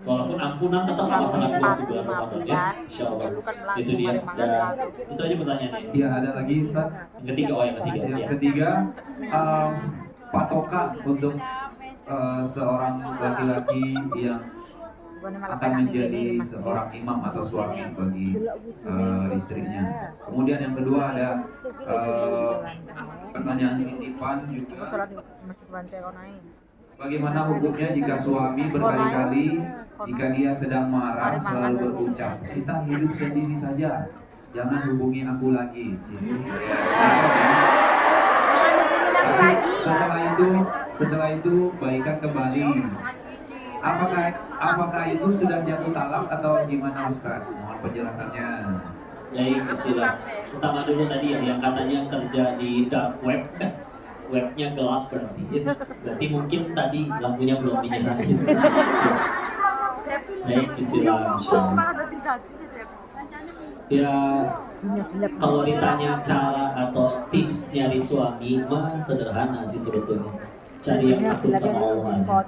Walaupun ampunan tetap amat sangat luas di bulan Ramadan, ya. Insyaallah itu dia. Dan itu aja pertanyaannya. Iya, ada lagi Ustaz. Yang ketiga, Yang ketiga, patokan untuk seorang laki-laki yang akan menjadi seorang imam atau suami bagi istrinya. Kemudian yang kedua ada pertanyaan titipan juga. Bagaimana hukumnya jika suami berkali-kali jika dia sedang marah selalu berucap, kita hidup sendiri saja, jangan hubungi aku lagi. setelah itu baikan kembali. Apakah itu sudah jatuh talak atau gimana Ustaz? Mohon penjelasannya. Baik, bismillah. Pertama dulu tadi ya, yang katanya kerja di dark web kan, webnya gelap berarti ya. Berarti mungkin tadi lampunya belum dinyalain. Baik, bismillah. Ya, kalau ditanya cara atau tips nyari suami mah sederhana sih sebetulnya. Cari yang takut sama Allah aja.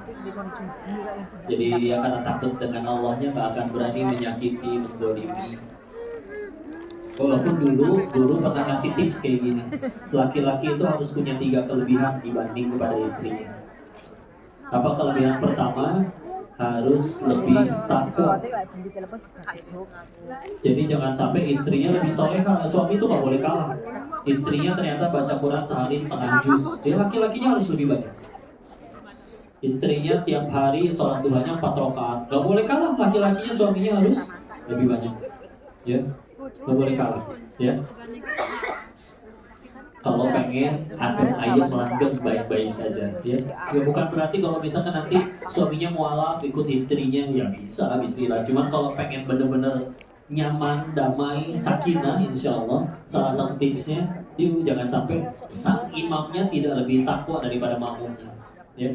Jadi ya karena takut dengan Allahnya gak akan berani menyakiti, menzolimi. Walaupun dulu pernah kasih tips kayak gini, laki-laki itu harus punya 3 kelebihan dibanding kepada istrinya. Apa kelebihan pertama? Harus lebih takwa. Jadi jangan sampai istrinya lebih soleha. Suami itu gak boleh kalah. Istrinya ternyata baca Quran sehari setengah juz, dia laki-lakinya harus lebih banyak. Istrinya tiap hari sholat duhanya 4 rakaat, gak boleh kalah. Laki-lakinya suaminya harus lebih banyak. Ya, gak boleh kalah. Ya. Kalau pengen adem ayam langgeng baik-baik saja, ya bukan berarti kalau misalkan nanti suaminya mualaf ikut istrinya, ya bisa, bismillah. Cuman kalau pengen bener-bener nyaman, damai, sakinah, insya Allah salah satu tipsnya, yuk jangan sampai sang imamnya tidak lebih takwa daripada makmumnya, ya.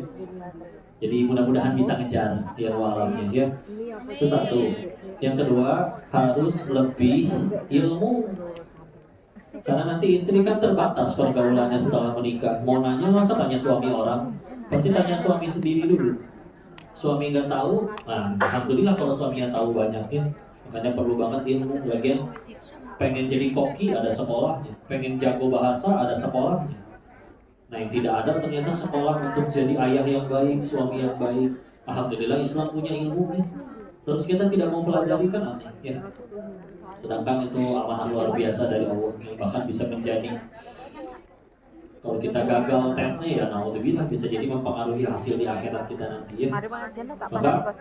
Jadi mudah-mudahan bisa ngejar ya walafnya, ya. Itu satu. Yang kedua, harus lebih ilmu. Karena nanti istri kan terbatas pergaulannya setelah menikah. Mau nanya masa tanya suami orang, pasti tanya suami sendiri dulu. Suami nggak tahu, nah alhamdulillah kalau suaminya tahu banyak ya. Makanya perlu banget ilmu. Lagian pengen jadi koki ada sekolahnya, pengen jago bahasa ada sekolahnya. Nah yang tidak ada ternyata sekolah untuk jadi ayah yang baik, suami yang baik. Alhamdulillah Islam punya ilmunya. Terus kita tidak mau pelajari kan aneh ya. Sedangkan itu amanah luar biasa dari Allah yang bahkan bisa menjadi, kalau kita gagal tesnya ya naudzubillah bisa jadi mempengaruhi hasil di akhirat kita nanti ya. Maka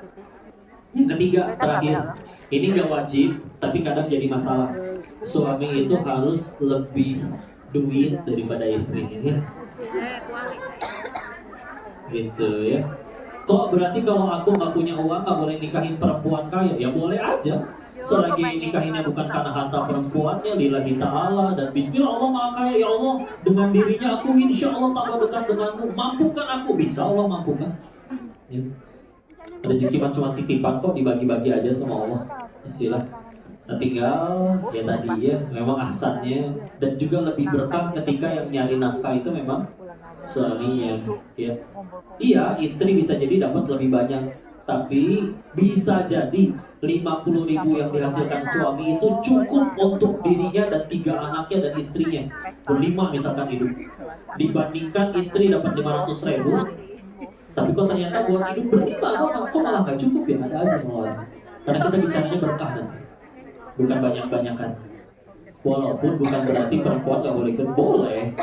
yang ketiga terakhir, ini gak wajib tapi kadang jadi masalah. Suami itu harus lebih duit daripada istrinya ya. Gitu ya. Kok berarti kalau aku gak punya uang gak boleh nikahin perempuan kaya? Ya boleh aja. Selagi nikahinnya bukan karena harta perempuannya, lillahi ta'ala, dan bismillah Allah maha kaya, ya Allah dengan dirinya aku insya Allah tambah dekat denganmu, mampukan aku, bisa Allah mampukan ya. Rezeki cuma titipan kok, dibagi-bagi aja sama Allah. Bismillah. Nah tinggal ya tadi ya, memang ahsannya dan juga lebih berkah ketika yang nyari nafkah itu memang suaminya ya. Iya, istri bisa jadi dapat lebih banyak, tapi bisa jadi 50.000 yang dihasilkan suami itu cukup untuk dirinya dan 3 anaknya dan istrinya berlima misalkan hidup, dibandingkan istri dapat 500.000 tapi kok ternyata buat hidup berlima sama, kok malah gak cukup ya, ada aja malah. Karena kita bicaranya berkah nanti, bukan banyak-banyakan. Walaupun bukan berarti perempuan gak boleh ikut, boleh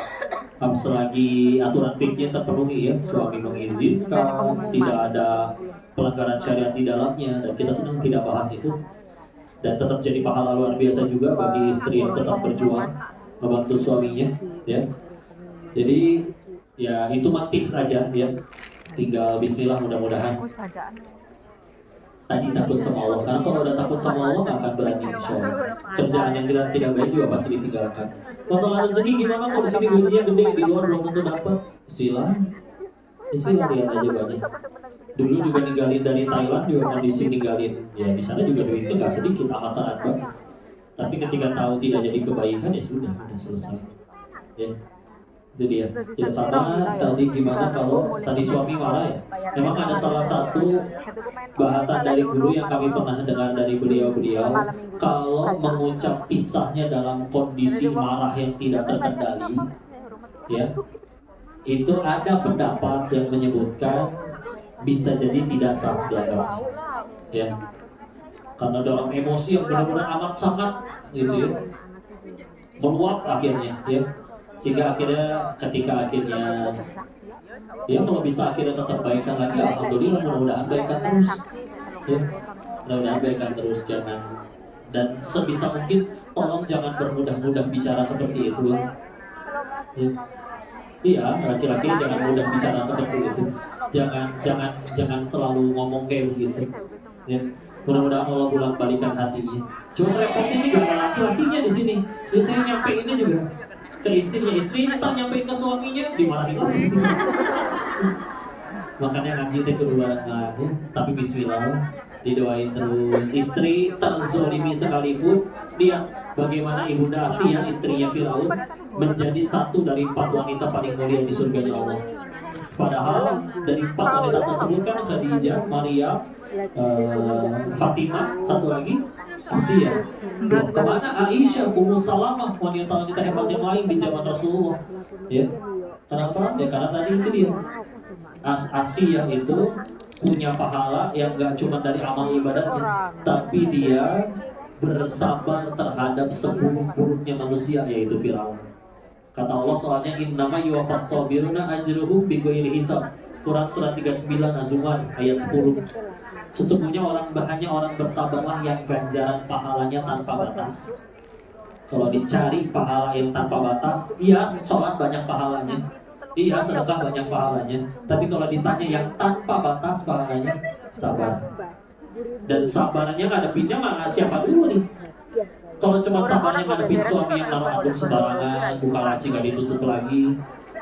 selagi aturan fikihnya terpenuhi ya, suami mengizinkan, tidak ada pelanggaran syariat di dalamnya, dan kita sedang tidak bahas itu. Dan tetap jadi pahala luar biasa juga bagi istri yang tetap berjuang membantu suaminya ya. Jadi ya itu mah tips aja ya, tinggal bismillah, mudah-mudahan tadi takut sama Allah. Karena kalau udah takut sama Allah gak akan berani insya Allah. Kerjaan yang tidak baik juga pasti ditinggalkan. Masalah rezeki gimana, kalau di sini gajinya gede, di luar belum tentu dapat. Bismillah lihat aja banyak. Dulu juga ninggalin dari Thailand juga kondisi ninggalin, ya di sana juga duitnya nggak sedikit, amat sangat banyak. Tapi ketika tahu tidak jadi kebaikan ya sudah selesai. Ya itu dia. Ya sama tadi gimana kalau tadi suami marah ya. Memang ada salah satu bahasan dari guru yang kami pernah dengar dari beliau-beliau, kalau mengucap pisahnya dalam kondisi marah yang tidak terkendali, ya itu ada pendapat yang menyebutkan bisa jadi tidak sah dianggap ya, karena dalam emosi yang benar-benar amat sangat gitu ya, meluap akhirnya ya, sehingga akhirnya ketika akhirnya ya kalau bisa akhirnya tetap baikan lagi, alhamdulillah, mudah-mudahan baikan terus ya, mudah-mudahan baikan terus. Jangan, dan sebisa mungkin tolong jangan bermudah-mudah bicara seperti itu ya. Iya, laki-laki jangan mudah bicara seperti itu. Jangan selalu ngomong kayak begitu. Ya, mudah-mudahan Allah bulat balikan hatinya. Cuma repotnya ini gak ada laki-lakinya di sini. Ya saya nyampe ini juga ke istrinya tak nyampein ke suaminya dimarahin lagi. Makanya ngaji itu kudu barengan ya. Tapi bismillah, didoain terus. Istri terzolimi sekalipun, lihat bagaimana Ibunda Asiyah istrinya Firaun menjadi satu dari 4 wanita paling mulia di surganya Allah. Padahal dari 4 wanita tersebut kan Khadijah, Maria, Fatimah, satu lagi Asiyah. Loh, kemana Aisyah, Ummu Salamah, wanita-wanita hebat yang lain di zaman Rasulullah? Ya, kenapa? Ya karena tadi itu dia. Asiyah itu punya pahala yang gak cuma dari amal ibadahnya, tapi dia bersabar terhadap seburuk-buruknya manusia, yaitu Firaun. Kata Allah soalnya innama yuwaffas sabiruna ajruhum bighairi hisab. Quran surat 39 Az-Zumar ayat 10. Sesungguhnya hanya orang bersabarlah yang ganjaran pahalanya tanpa batas. Kalau dicari pahala yang tanpa batas, iya sholat banyak pahalanya, iya sedekah banyak pahalanya. Tapi kalau ditanya yang tanpa batas pahalanya, sabar. Dan sabarnya ngadepinnya mah siapa dulu nih? Kalau cuma sabarnya ngadepin suami yang naruh anduk sembarangan, buka laci gak ditutup lagi,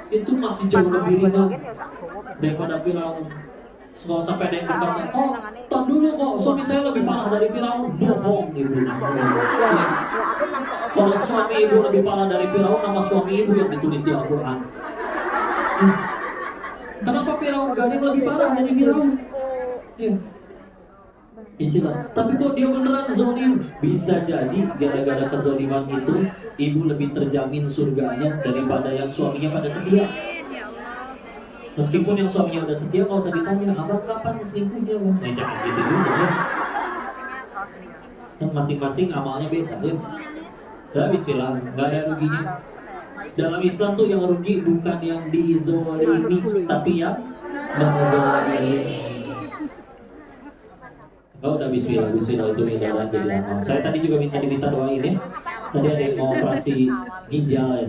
itu masih jauh lebih ringan daripada Firaun. Kalau sampai ada yang berkata, oh, tar dulu kok, suami saya lebih parah dari Firaun. Bohong ibu. Kalau suami ibu lebih parah dari Firaun, nama suami ibu yang ditulis di Al-Quran. Kenapa Firaun gak ada yang lebih parah dari Firaun? Ya. Istilah. Tapi kok dia beneran zolim? Bisa jadi gara-gara kezoliman itu ibu lebih terjamin surganya daripada yang suaminya pada setia. Meskipun yang suaminya udah setia, nggak usah ditanya abang kapan selingkuhnya, bang. Jangan gitu juga ya. Dan masing-masing amalnya beda ya. Dalam Islam nggak ada ruginya. Dalam Islam tuh yang rugi bukan yang dizolimi, tapi yang menzolimi. Oh udah bismillah itu minta jadi amal. Saya tadi juga diminta doain ya. Tadi ada yang mau operasi ginjal ya.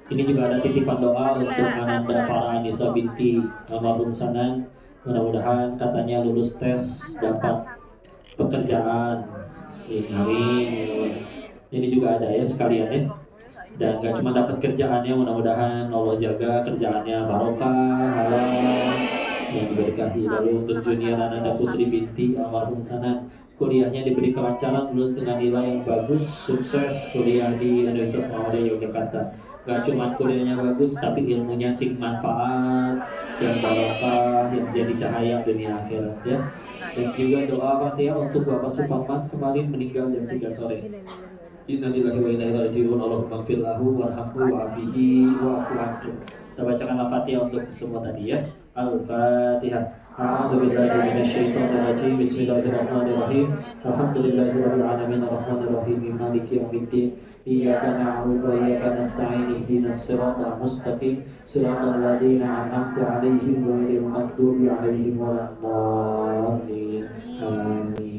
Ini juga ada titipan doa untuk Ananda Farah Anissa binti almarhum Sanan. Mudah-mudahan katanya lulus tes dapat pekerjaan. Amin. Ini juga ada ya sekalian ya. Dan gak cuma dapat kerjaannya, mudah-mudahan Allah jaga kerjaannya barokah, halal, yang diberkahi. Lalu untuk junior Ananda Putri binti almarhum Sanan, kuliahnya diberi kelancaran, lulus dengan nilai yang bagus, sukses kuliah di Universitas Muhammadiyah Yogyakarta. Gak cuma kuliahnya bagus, tapi ilmunya sing manfaat, yang barokah, yang jadi cahaya dunia akhirat ya. Dan juga doa Fatihah untuk Bapak Suparman kemarin meninggal jam 3 sore. Innalillahi wa inna ilaihi raji'un. Allahumma ighfir lahu warhamhu wa'afihi wa'fu anhu. Kita bacakan Al-Fatihah untuk semua tadi ya. Al-Fatihah. A'udzu billahi minasyaitonir rajim. Bismillahirrahmanirrahim. Alhamdulillahirabbil alamin arrahmanir rahim maliki yaumiddin. Iyyaka na'budu wa iyyaka nasta'in ihdinas siratal mustaqim siratal ladzina an'amta 'alaihim ghairil maghdubi 'alaihim waladdallin. Amin.